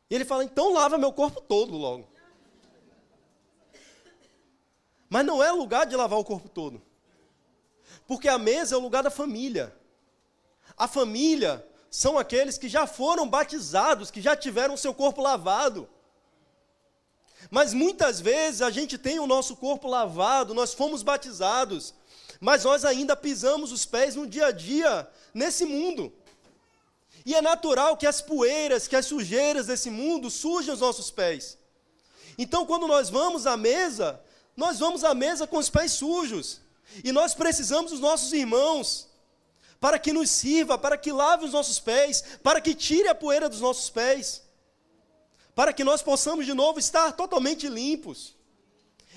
E ele fala, então lava meu corpo todo logo. Mas não é lugar de lavar o corpo todo. Porque a mesa é o lugar da família. A família são aqueles que já foram batizados, que já tiveram seu corpo lavado. Mas muitas vezes a gente tem o nosso corpo lavado, nós fomos batizados, mas nós ainda pisamos os pés no dia a dia, nesse mundo. E é natural que as poeiras, que as sujeiras desse mundo sujam os nossos pés. Então, quando nós vamos à mesa com os pés sujos. E nós precisamos dos nossos irmãos para que nos sirva, para que lave os nossos pés, para que tire a poeira dos nossos pés, para que nós possamos de novo estar totalmente limpos.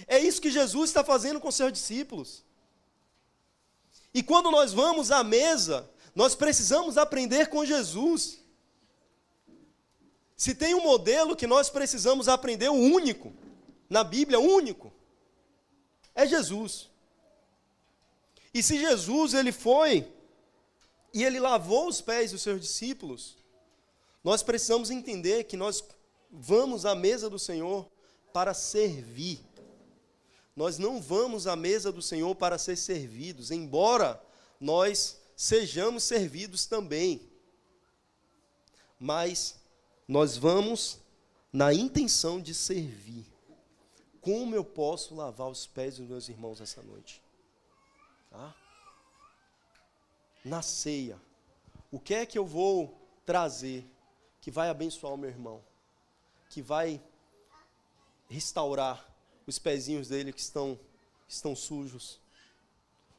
É isso que Jesus está fazendo com seus discípulos. E quando nós vamos à mesa, nós precisamos aprender com Jesus. Se tem um modelo que nós precisamos aprender, o único, na Bíblia, único, é Jesus. E se Jesus ele foi e ele lavou os pés dos seus discípulos, nós precisamos entender que nós vamos à mesa do Senhor para servir. Nós não vamos à mesa do Senhor para ser servidos, embora nós sejamos servidos também. Mas nós vamos na intenção de servir. Como eu posso lavar os pés dos meus irmãos essa noite? Tá? Na ceia, o que é que eu vou trazer que vai abençoar o meu irmão? Que vai restaurar os pezinhos dele que estão sujos?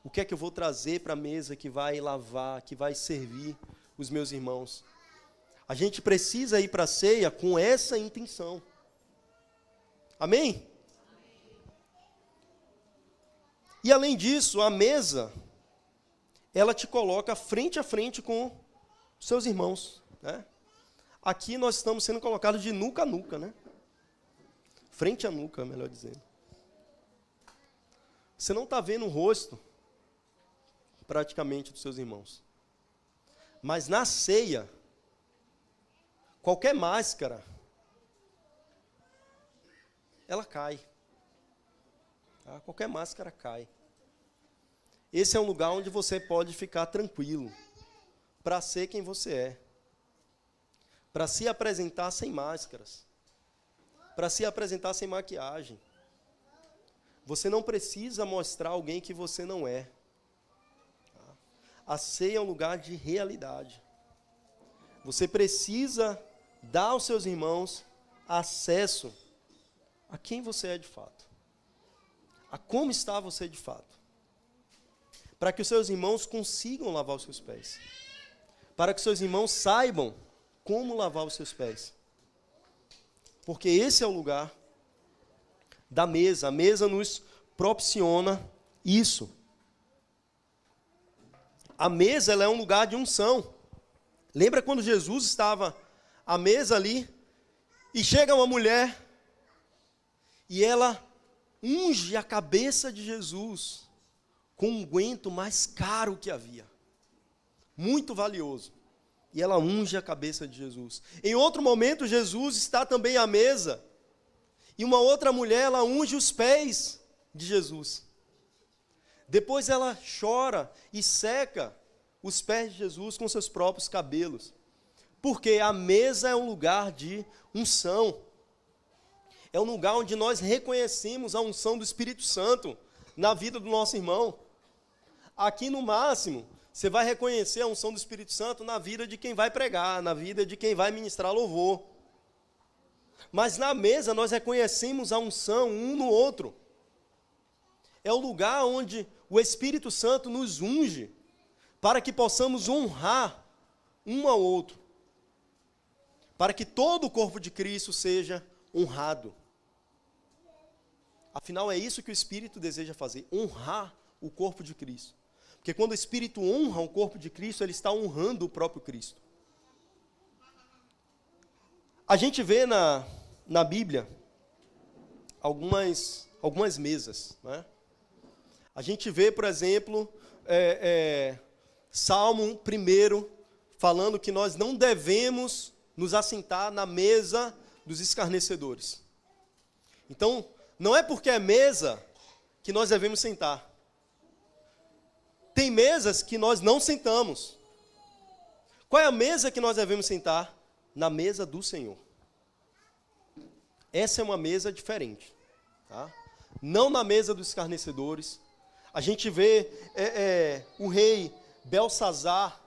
O que é que eu vou trazer para a mesa que vai lavar, que vai servir os meus irmãos? A gente precisa ir para a ceia com essa intenção. Amém? E além disso, a mesa, ela te coloca frente a frente com os seus irmãos, né? Aqui nós estamos sendo colocados de nuca a nuca, né? Frente a nuca, melhor dizendo. Você não está vendo o rosto, praticamente, dos seus irmãos. Mas na ceia, qualquer máscara, ela cai. Tá? Qualquer máscara cai. Esse é um lugar onde você pode ficar tranquilo, para ser quem você é, para se apresentar sem máscaras, para se apresentar sem maquiagem. Você não precisa mostrar alguém que você não é. Tá? A ceia é um lugar de realidade. Você precisa dar aos seus irmãos acesso a quem você é de fato, a como está você de fato, para que os seus irmãos consigam lavar os seus pés, para que os seus irmãos saibam como lavar os seus pés, porque esse é o lugar da mesa. A mesa nos propiciona isso. A mesa ela é um lugar de unção. Lembra quando Jesus estava à mesa ali, e chega uma mulher, e ela unge a cabeça de Jesus com um unguento mais caro que havia, muito valioso, e ela unge a cabeça de Jesus. Em outro momento, Jesus está também à mesa, e uma outra mulher, ela unge os pés de Jesus. Depois ela chora e seca os pés de Jesus com seus próprios cabelos. Porque a mesa é um lugar de unção. É um lugar onde nós reconhecemos a unção do Espírito Santo na vida do nosso irmão. Aqui, no máximo, você vai reconhecer a unção do Espírito Santo na vida de quem vai pregar, na vida de quem vai ministrar louvor. Mas na mesa nós reconhecemos a unção um no outro. É o lugar onde o Espírito Santo nos unge para que possamos honrar um ao outro. Para que todo o corpo de Cristo seja honrado. Afinal, é isso que o Espírito deseja fazer, honrar o corpo de Cristo. Porque quando o Espírito honra o corpo de Cristo, ele está honrando o próprio Cristo. A gente vê na Bíblia algumas mesas, né? A gente vê, por exemplo, Salmo 1, falando que nós não devemos nos assentar na mesa dos escarnecedores. Então, não é porque é mesa que nós devemos sentar. Tem mesas que nós não sentamos. Qual é a mesa que nós devemos sentar? Na mesa do Senhor. Essa é uma mesa diferente. Tá? Não na mesa dos escarnecedores. A gente vê o rei Belsazar,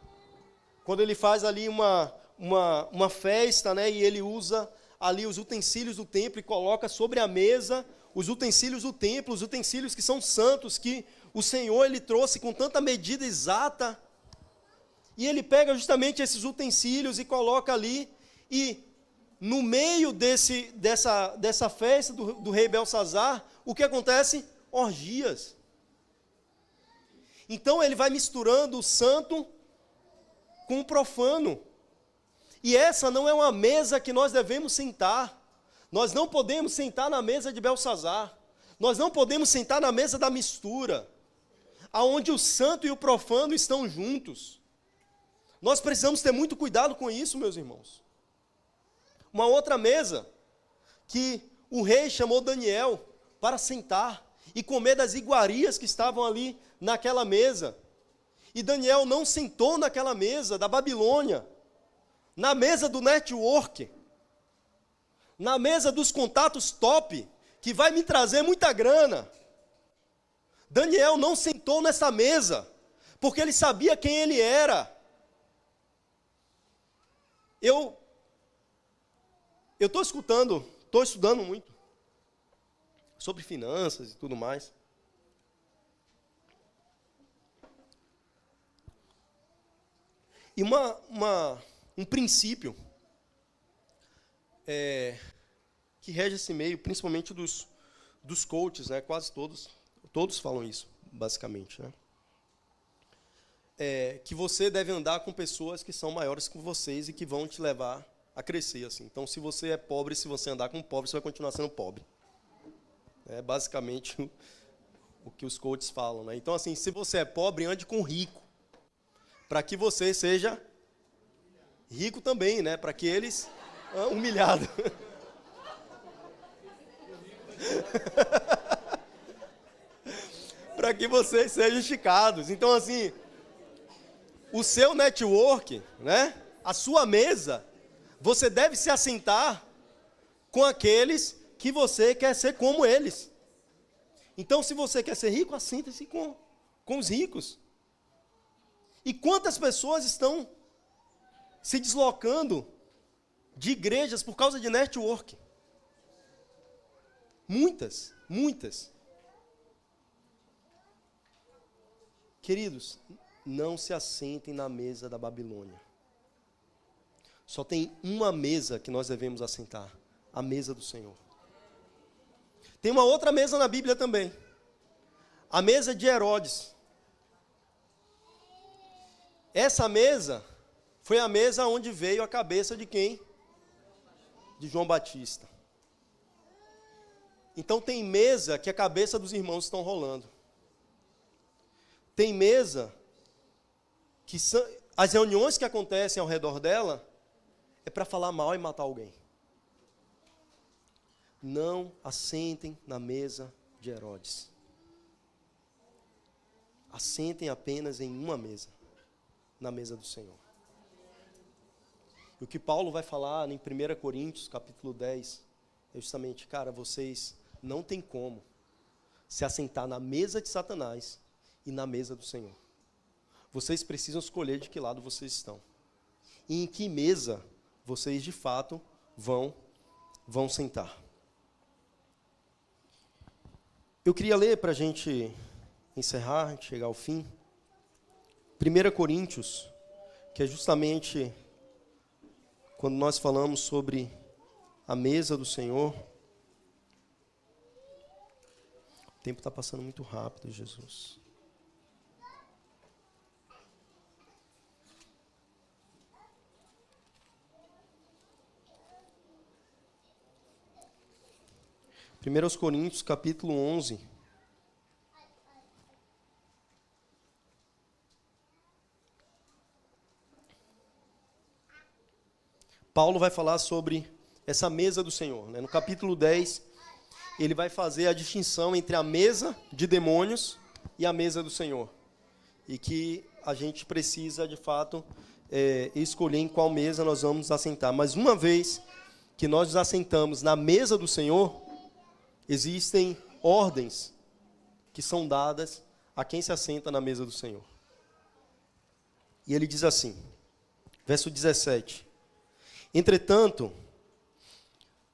quando ele faz ali uma festa, né, e ele usa ali os utensílios do templo e coloca sobre a mesa os utensílios do templo, os utensílios que são santos, que o Senhor ele trouxe com tanta medida exata. E ele pega justamente esses utensílios e coloca ali, e no meio dessa festa do rei Belsazar, o que acontece? Orgias. Então ele vai misturando o santo com o profano. E essa não é uma mesa que nós devemos sentar. Nós não podemos sentar na mesa de Belsazar. Nós não podemos sentar na mesa da mistura, aonde o santo e o profano estão juntos. Nós precisamos ter muito cuidado com isso, meus irmãos. Uma outra mesa, que o rei chamou Daniel para sentar e comer das iguarias que estavam ali naquela mesa. E Daniel não sentou naquela mesa da Babilônia, na mesa do network, na mesa dos contatos top, que vai me trazer muita grana. Daniel não sentou nessa mesa, porque ele sabia quem ele era. Eu estou estudando muito sobre finanças e tudo mais. E um princípio que rege esse meio, principalmente dos coaches, né? Quase todos falam isso, basicamente, né? Que você deve andar com pessoas que são maiores que vocês e que vão te levar a crescer, assim. Então, se você é pobre, se você andar com pobre, você vai continuar sendo pobre. É basicamente o que os coaches falam, né? Então, assim, se você é pobre, ande com rico, para que você seja rico também, né? Para que eles humilhado. Para que vocês sejam esticados. Então, assim, o seu network, né? A sua mesa, você deve se assentar com aqueles que você quer ser como eles. Então, se você quer ser rico, assenta-se com os ricos. E quantas pessoas estão se deslocando de igrejas por causa de network? Muitas, muitas. Queridos, não se assentem na mesa da Babilônia. Só tem uma mesa que nós devemos assentar, a mesa do Senhor. Tem uma outra mesa na Bíblia também, a mesa de Herodes. Essa mesa foi a mesa onde veio a cabeça de quem? De João Batista. Então tem mesa que a cabeça dos irmãos estão rolando. Tem mesa que as reuniões que acontecem ao redor dela é para falar mal e matar alguém. Não assentem na mesa de Herodes. Assentem apenas em uma mesa. na mesa do Senhor. E o que Paulo vai falar em 1 Coríntios, capítulo 10, é justamente, cara, vocês não têm como se assentar na mesa de Satanás e na mesa do Senhor. Vocês precisam escolher de que lado vocês estão. E em que mesa vocês, de fato, vão sentar. Eu queria ler para a gente encerrar, chegar ao fim, 1 Coríntios, que é justamente quando nós falamos sobre a mesa do Senhor. O tempo está passando muito rápido, Jesus. Primeiros Coríntios, capítulo 11. Paulo vai falar sobre essa mesa do Senhor, né? No capítulo 10, ele vai fazer a distinção entre a mesa de demônios e a mesa do Senhor. E que a gente precisa, de fato, escolher em qual mesa nós vamos nos assentar. Mas uma vez que nós nos assentamos na mesa do Senhor, existem ordens que são dadas a quem se assenta na mesa do Senhor. E ele diz assim, verso 17: Entretanto,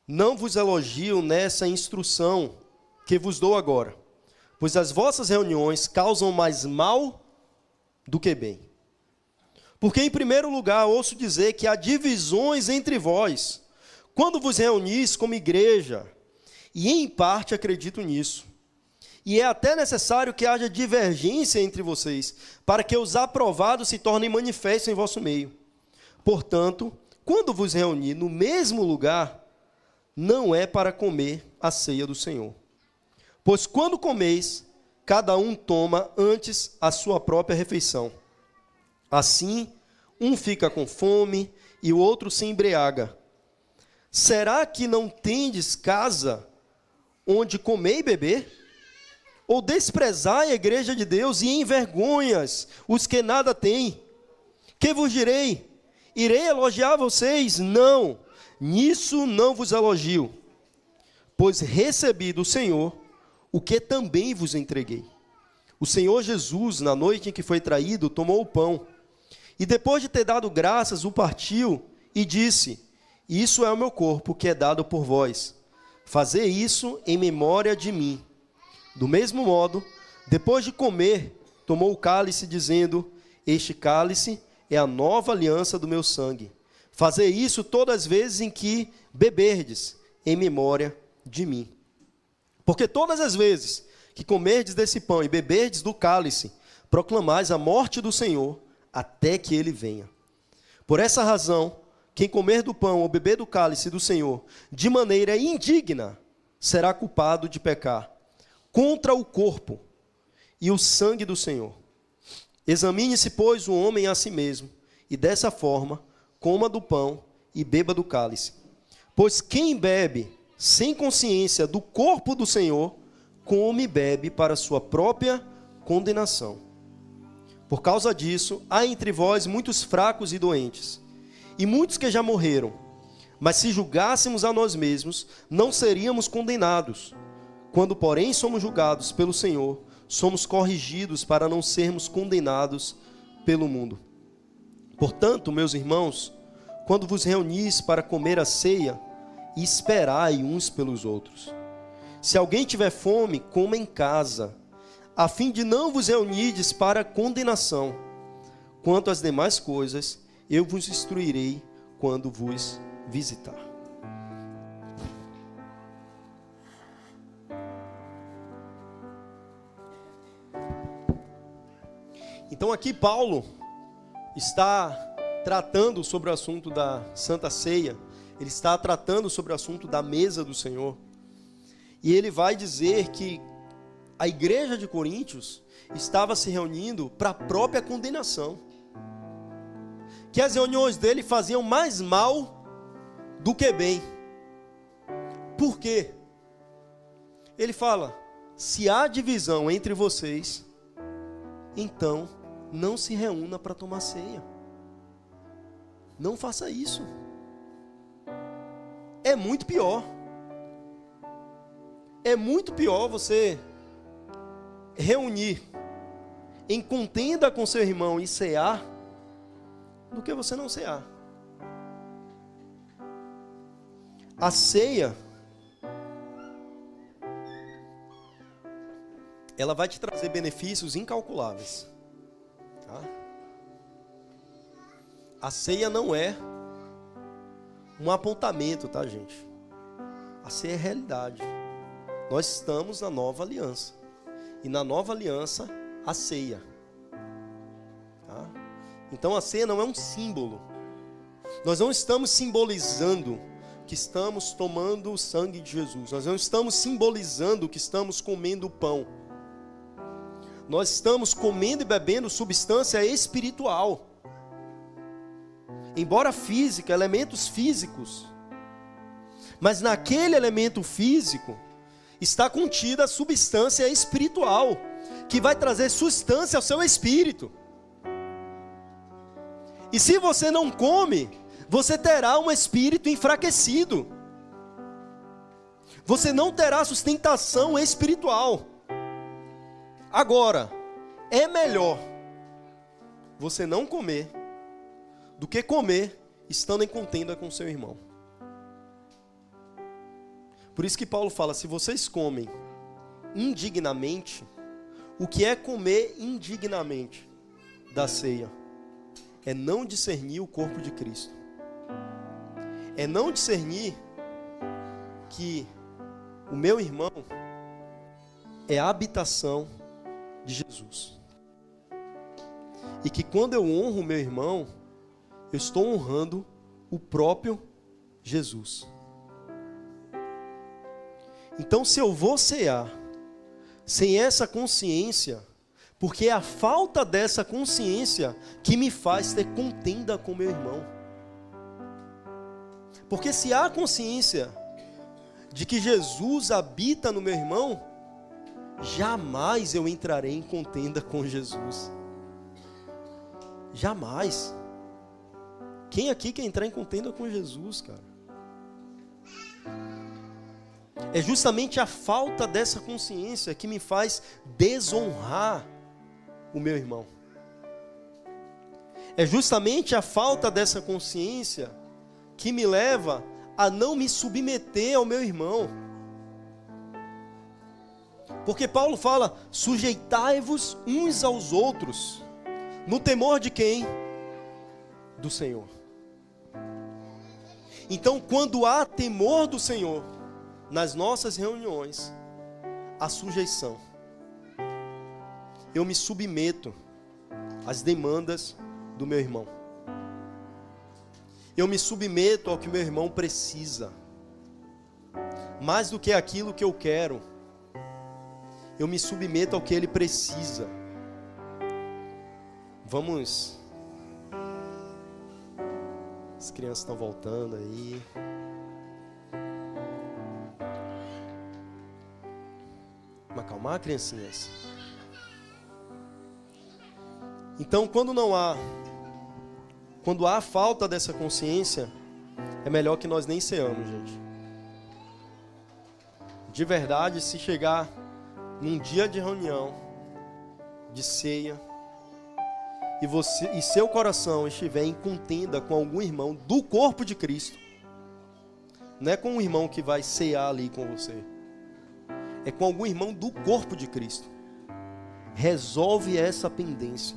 não vos elogio nessa instrução que vos dou agora, pois as vossas reuniões causam mais mal do que bem. Porque, em primeiro lugar, ouço dizer que há divisões entre vós, quando vos reunis como igreja, e em parte acredito nisso. E é até necessário que haja divergência entre vocês, para que os aprovados se tornem manifestos em vosso meio. Portanto, quando vos reunir no mesmo lugar, não é para comer a ceia do Senhor. Pois quando comeis, cada um toma antes a sua própria refeição. Assim, um fica com fome e o outro se embriaga. Será que não tendes casa onde comer e beber? Ou desprezai a igreja de Deus e envergonhas os que nada têm? Que vos direi? Irei elogiar vocês? Não, nisso não vos elogio, pois recebi do Senhor o que também vos entreguei. O Senhor Jesus, na noite em que foi traído, tomou o pão, e depois de ter dado graças, o partiu e disse: Isso é o meu corpo, que é dado por vós. Fazei isso em memória de mim. Do mesmo modo, depois de comer, tomou o cálice, dizendo: Este cálice é a nova aliança do meu sangue. Fazei isso todas as vezes em que beberdes, em memória de mim. Porque todas as vezes que comerdes desse pão e beberdes do cálice, proclamais a morte do Senhor, até que ele venha. Por essa razão, quem comer do pão ou beber do cálice do Senhor, de maneira indigna, será culpado de pecar contra o corpo e o sangue do Senhor. Examine-se, pois, o homem a si mesmo, e dessa forma coma do pão e beba do cálice. Pois quem bebe sem consciência do corpo do Senhor, come e bebe para sua própria condenação. Por causa disso, há entre vós muitos fracos e doentes, e muitos que já morreram. Mas se julgássemos a nós mesmos, não seríamos condenados. Quando, porém, somos julgados pelo Senhor, somos corrigidos para não sermos condenados pelo mundo. Portanto, meus irmãos, quando vos reunis para comer a ceia, esperai uns pelos outros. Se alguém tiver fome, coma em casa, a fim de não vos reunirdes para condenação. Quanto às demais coisas, eu vos instruirei quando vos visitar. Então aqui Paulo está tratando sobre o assunto da Santa Ceia, ele está tratando sobre o assunto da mesa do Senhor, e ele vai dizer que a igreja de Coríntios estava se reunindo para a própria condenação, que as reuniões dele faziam mais mal do que bem. Por quê? Ele fala: se há divisão entre vocês, então não se reúna para tomar ceia. Não faça isso. É muito pior. É muito pior você reunir em contenda com seu irmão e cear, do que você não cear. A ceia, ela vai te trazer benefícios incalculáveis. Tá? A ceia não é um apontamento, tá, gente? A ceia é realidade. Nós estamos na nova aliança. E na nova aliança, a ceia. Tá? Então a ceia não é um símbolo. Nós não estamos simbolizando que estamos tomando o sangue de Jesus. Nós não estamos simbolizando que estamos comendo o pão. Nós estamos comendo e bebendo substância espiritual. Embora física, elementos físicos. Mas naquele elemento físico está contida a substância espiritual, que vai trazer sustância ao seu espírito. E se você não come, você terá um espírito enfraquecido. Você não terá sustentação espiritual. Agora, é melhor você não comer do que comer estando em contenda com seu irmão. Por isso que Paulo fala, se vocês comem indignamente, o que é comer indignamente da ceia? É não discernir o corpo de Cristo. É não discernir que o meu irmão é a habitação de Jesus. E que quando eu honro o meu irmão, eu estou honrando o próprio Jesus. Então, se eu vou cear sem essa consciência, porque é a falta dessa consciência que me faz ter contenda com meu irmão. Porque se há consciência de que Jesus habita no meu irmão, jamais eu entrarei em contenda com Jesus. Jamais. Quem aqui quer entrar em contenda com Jesus, cara? É justamente a falta dessa consciência que me faz desonrar o meu irmão. É justamente a falta dessa consciência que me leva a não me submeter ao meu irmão. Porque Paulo fala, sujeitai-vos uns aos outros, no temor de quem? Do Senhor. Então, quando há temor do Senhor, nas nossas reuniões, a sujeição. Eu me submeto às demandas do meu irmão. Eu me submeto ao que meu irmão precisa. Mais do que aquilo que eu quero. Eu me submeto ao que ele precisa. Vamos. As crianças estão voltando aí. Vamos acalmar, criancinhas? Então, quando há falta dessa consciência, é melhor que nós nem ceamos, gente. De verdade, se chegar num dia de reunião, de ceia, e seu coração estiver em contenda com algum irmão do corpo de Cristo, não é com um irmão que vai cear ali com você, é com algum irmão do corpo de Cristo. Resolve essa pendência.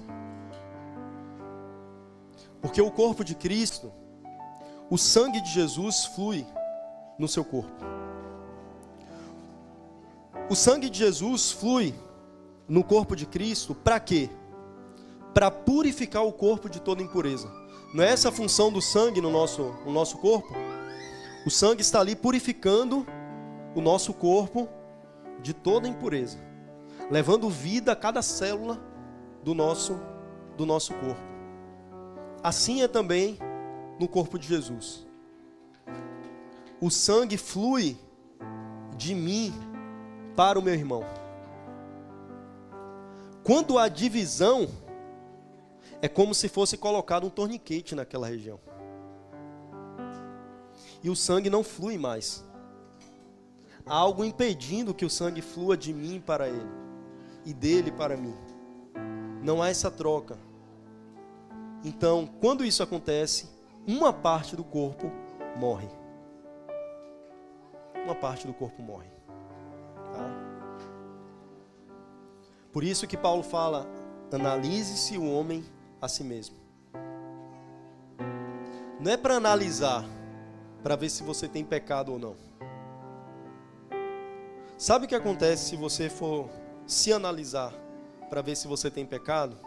Porque o corpo de Cristo, o sangue de Jesus flui no seu corpo. O sangue de Jesus flui no corpo de Cristo para quê? Para purificar o corpo de toda impureza. Não é essa a função do sangue no nosso corpo? O sangue está ali purificando o nosso corpo de toda impureza, levando vida a cada célula do nosso corpo. Assim é também no corpo de Jesus. O sangue flui de mim para o meu irmão. Quando há divisão é como se fosse colocado um torniquete naquela região. E o sangue não flui mais. Há algo impedindo que o sangue flua de mim para ele e dele para mim. Não há essa troca. Então, quando isso acontece, uma parte do corpo morre. Uma parte do corpo morre. Tá? Por isso que Paulo fala, analise-se o homem a si mesmo. Não é para analisar, para ver se você tem pecado ou não. Sabe o que acontece se você for se analisar para ver se você tem pecado?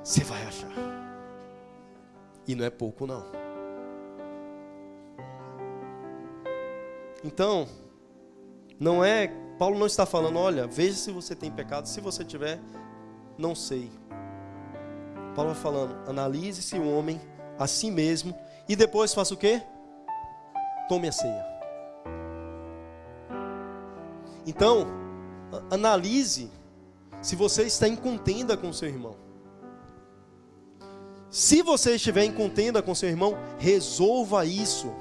Você vai achar. E não é pouco não. Então, Paulo não está falando, olha, veja se você tem pecado, se você tiver, não sei. Paulo vai falando, analise-se o homem a si mesmo e depois faça o quê? Tome a ceia. Então, analise se você está em contenda com seu irmão. Se você estiver em contenda com seu irmão, resolva isso.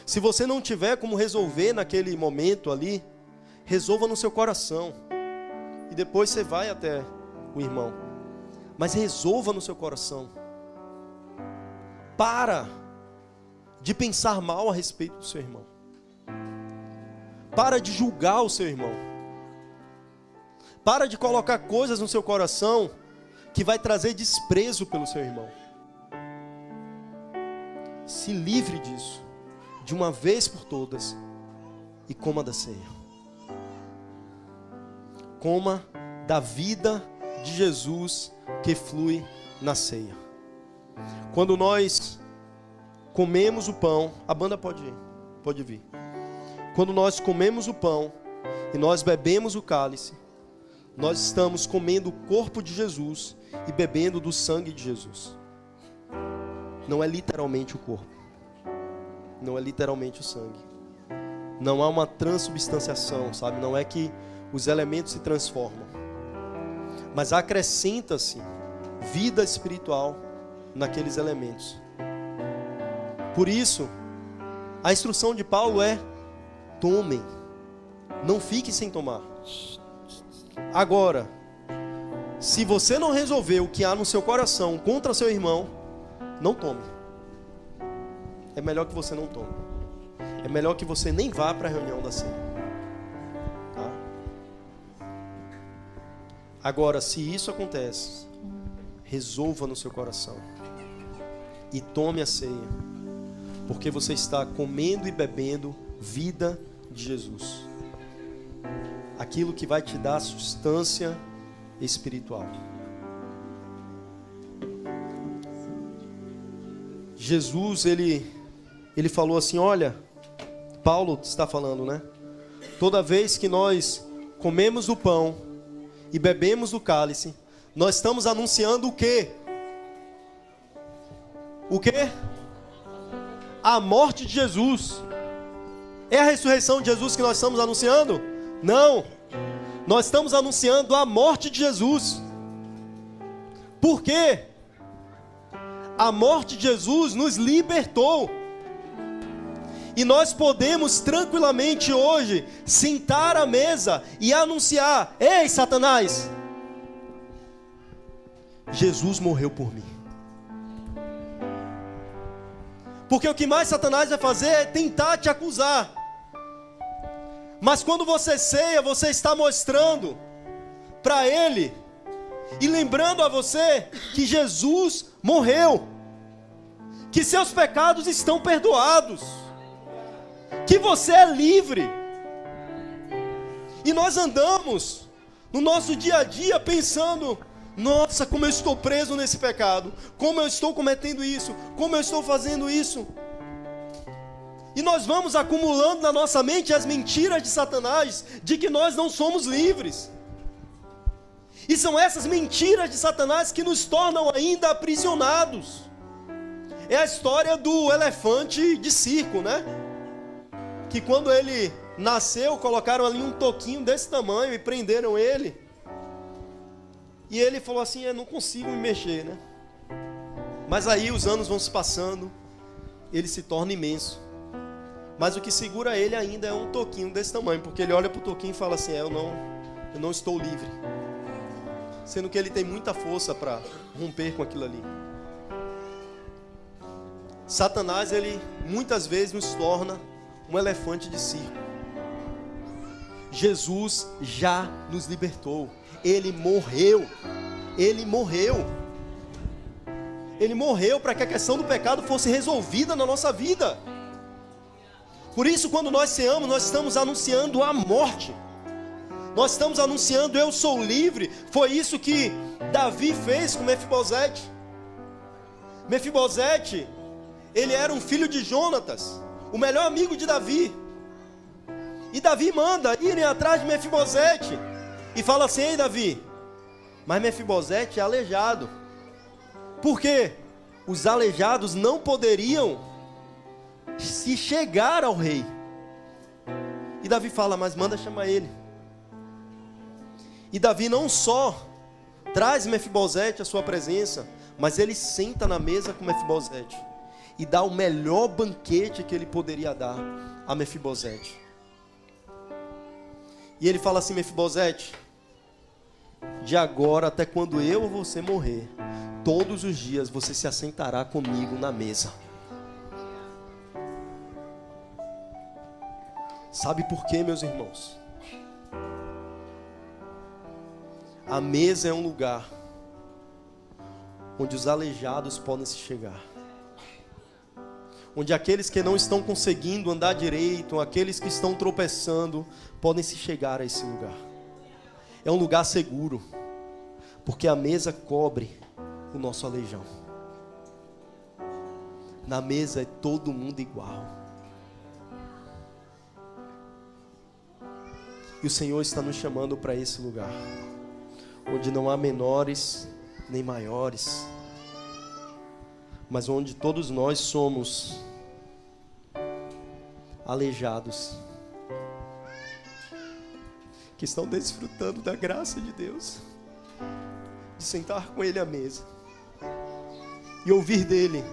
Se você não tiver como resolver naquele momento ali, resolva no seu coração. E depois você vai até o irmão. Mas resolva no seu coração. Para de pensar mal a respeito do seu irmão. Para de julgar o seu irmão. Para de colocar coisas no seu coração que vai trazer desprezo pelo seu irmão. Se livre disso, de uma vez por todas, e coma da ceia. Coma da vida de Jesus que flui na ceia. Quando nós comemos o pão, a banda pode vir. Quando nós comemos o pão e nós bebemos o cálice, nós estamos comendo o corpo de Jesus e bebendo do sangue de Jesus. Não é literalmente o corpo. Não é literalmente o sangue. Não há uma transubstanciação, sabe? Não é que os elementos se transformam. Mas acrescenta-se vida espiritual naqueles elementos. Por isso, a instrução de Paulo é: tomem, não fique sem tomar. Agora, se você não resolver o que há no seu coração contra seu irmão, não tome. É melhor que você não tome. É melhor que você nem vá para a reunião da ceia. Tá? Agora, se isso acontece, resolva no seu coração e tome a ceia, porque você está comendo e bebendo vida de Jesus, aquilo que vai te dar substância espiritual. Jesus, ele falou assim, olha, Paulo está falando, né? Toda vez que nós comemos o pão e bebemos do cálice, nós estamos anunciando o quê? O quê? A morte de Jesus. É a ressurreição de Jesus que nós estamos anunciando? Não. Nós estamos anunciando a morte de Jesus. Por quê? A morte de Jesus nos libertou. E nós podemos tranquilamente hoje sentar à mesa e anunciar: ei, Satanás, Jesus morreu por mim. Porque o que mais Satanás vai fazer é tentar te acusar. Mas quando você ceia, você está mostrando para ele e lembrando a você que Jesus morreu, que seus pecados estão perdoados, que você é livre. E nós andamos no nosso dia a dia pensando: nossa, como eu estou preso nesse pecado, como eu estou cometendo isso, como eu estou fazendo isso. E nós vamos acumulando na nossa mente as mentiras de Satanás, de que nós não somos livres. E são essas mentiras de Satanás que nos tornam ainda aprisionados. É a história do elefante de circo, né? Que quando ele nasceu, colocaram ali um toquinho desse tamanho e prenderam ele. E ele falou assim, eu não consigo me mexer, né? Mas aí os anos vão se passando, ele se torna imenso. Mas o que segura ele ainda é um toquinho desse tamanho, porque ele olha para o toquinho e fala assim, eu não estou livre. Sendo que ele tem muita força para romper com aquilo ali. Satanás, ele muitas vezes nos torna um elefante de circo. Jesus já nos libertou. Ele morreu. Ele morreu. Ele morreu para que a questão do pecado fosse resolvida na nossa vida. Por isso, quando nós ceamos, nós estamos anunciando a morte. Nós estamos anunciando, eu sou livre. Foi isso que Davi fez com Mefibosete. Mefibosete, ele era um filho de Jonatas, o melhor amigo de Davi. E Davi manda irem atrás de Mefibosete. E fala assim, ei Davi, mas Mefibosete é aleijado. Por quê? Os aleijados não poderiam se chegar ao rei. E Davi fala, mas manda chamar ele. E Davi não só traz Mefibosete à sua presença, mas ele senta na mesa com Mefibosete e dá o melhor banquete que ele poderia dar a Mefibosete. E ele fala assim, Mefibosete, de agora até quando eu ou você morrer, todos os dias você se assentará comigo na mesa. Sabe por quê, meus irmãos? A mesa é um lugar onde os aleijados podem se chegar. Onde aqueles que não estão conseguindo andar direito, aqueles que estão tropeçando, podem se chegar a esse lugar. É um lugar seguro, porque a mesa cobre o nosso aleijão. Na mesa é todo mundo igual. E o Senhor está nos chamando para esse lugar, onde não há menores nem maiores, mas onde todos nós somos aleijados, que estão desfrutando da graça de Deus, de sentar com Ele à mesa e ouvir dele,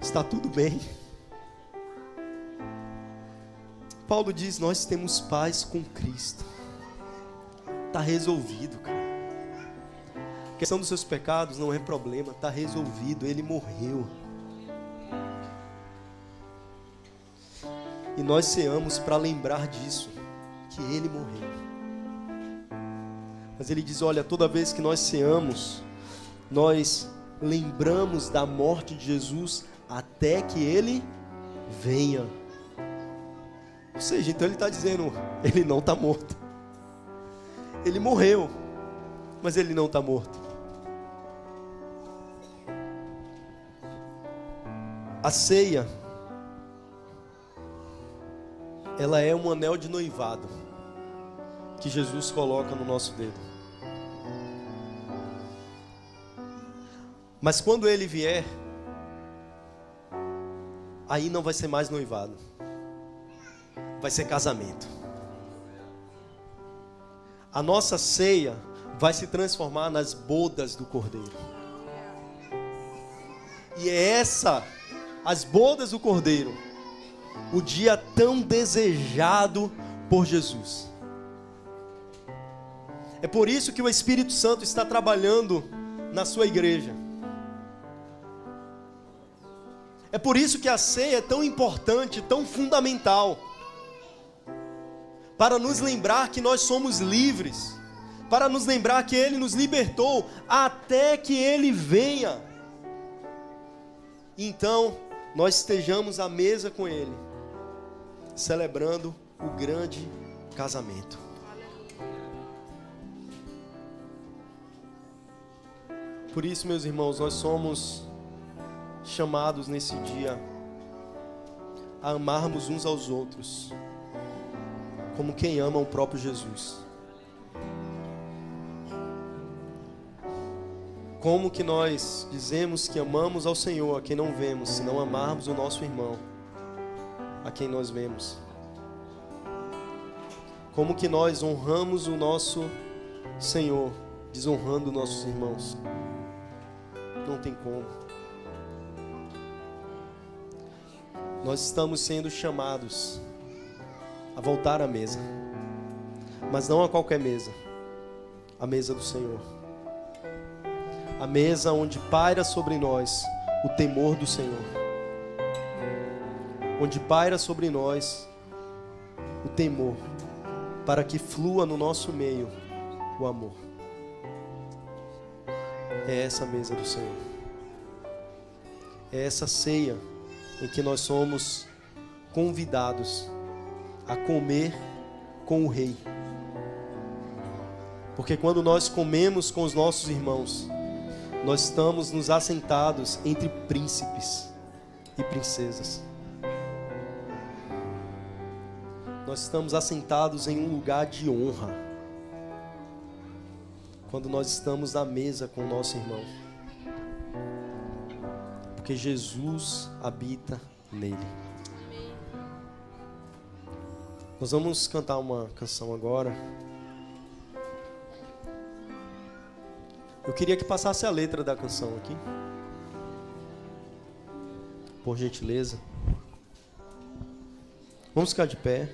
está tudo bem. Paulo diz, nós temos paz com Cristo. Está resolvido, cara. A questão dos seus pecados não é problema, está resolvido, Ele morreu. E nós ceamos para lembrar disso, que Ele morreu. Mas Ele diz, olha, toda vez que nós ceamos, nós lembramos da morte de Jesus até que Ele venha. Ou seja, então Ele está dizendo, Ele não está morto. Ele morreu, mas Ele não está morto. A ceia, ela é um anel de noivado que Jesus coloca no nosso dedo. Mas quando Ele vier, aí não vai ser mais noivado, vai ser casamento. A nossa ceia vai se transformar nas bodas do Cordeiro. E é as bodas do Cordeiro, o dia tão desejado por Jesus. É por isso que o Espírito Santo está trabalhando na sua igreja. É por isso que a ceia é tão importante, tão fundamental, para nos lembrar que nós somos livres, para nos lembrar que Ele nos libertou até que Ele venha. Então, nós estejamos à mesa com Ele, celebrando o grande casamento. Por isso, meus irmãos, nós somos chamados nesse dia a amarmos uns aos outros, como quem ama o próprio Jesus. Como que nós dizemos que amamos ao Senhor a quem não vemos, se não amarmos o nosso irmão a quem nós vemos? Como que nós honramos o nosso Senhor desonrando nossos irmãos. Não tem como. Nós estamos sendo chamados a voltar à mesa, mas não a qualquer mesa, a mesa do Senhor, a mesa onde paira sobre nós o temor do Senhor, onde paira sobre nós o temor, para que flua no nosso meio o amor. É essa a mesa do Senhor, é essa ceia em que nós somos convidados a comer com o Rei. Porque quando nós comemos com os nossos irmãos, nós estamos nos assentados entre príncipes e princesas. Nós estamos assentados em um lugar de honra, quando nós estamos à mesa com o nosso irmão. Porque Jesus habita nele. Nós vamos cantar uma canção agora. Eu queria que passasse a letra da canção aqui, por gentileza. Vamos ficar de pé.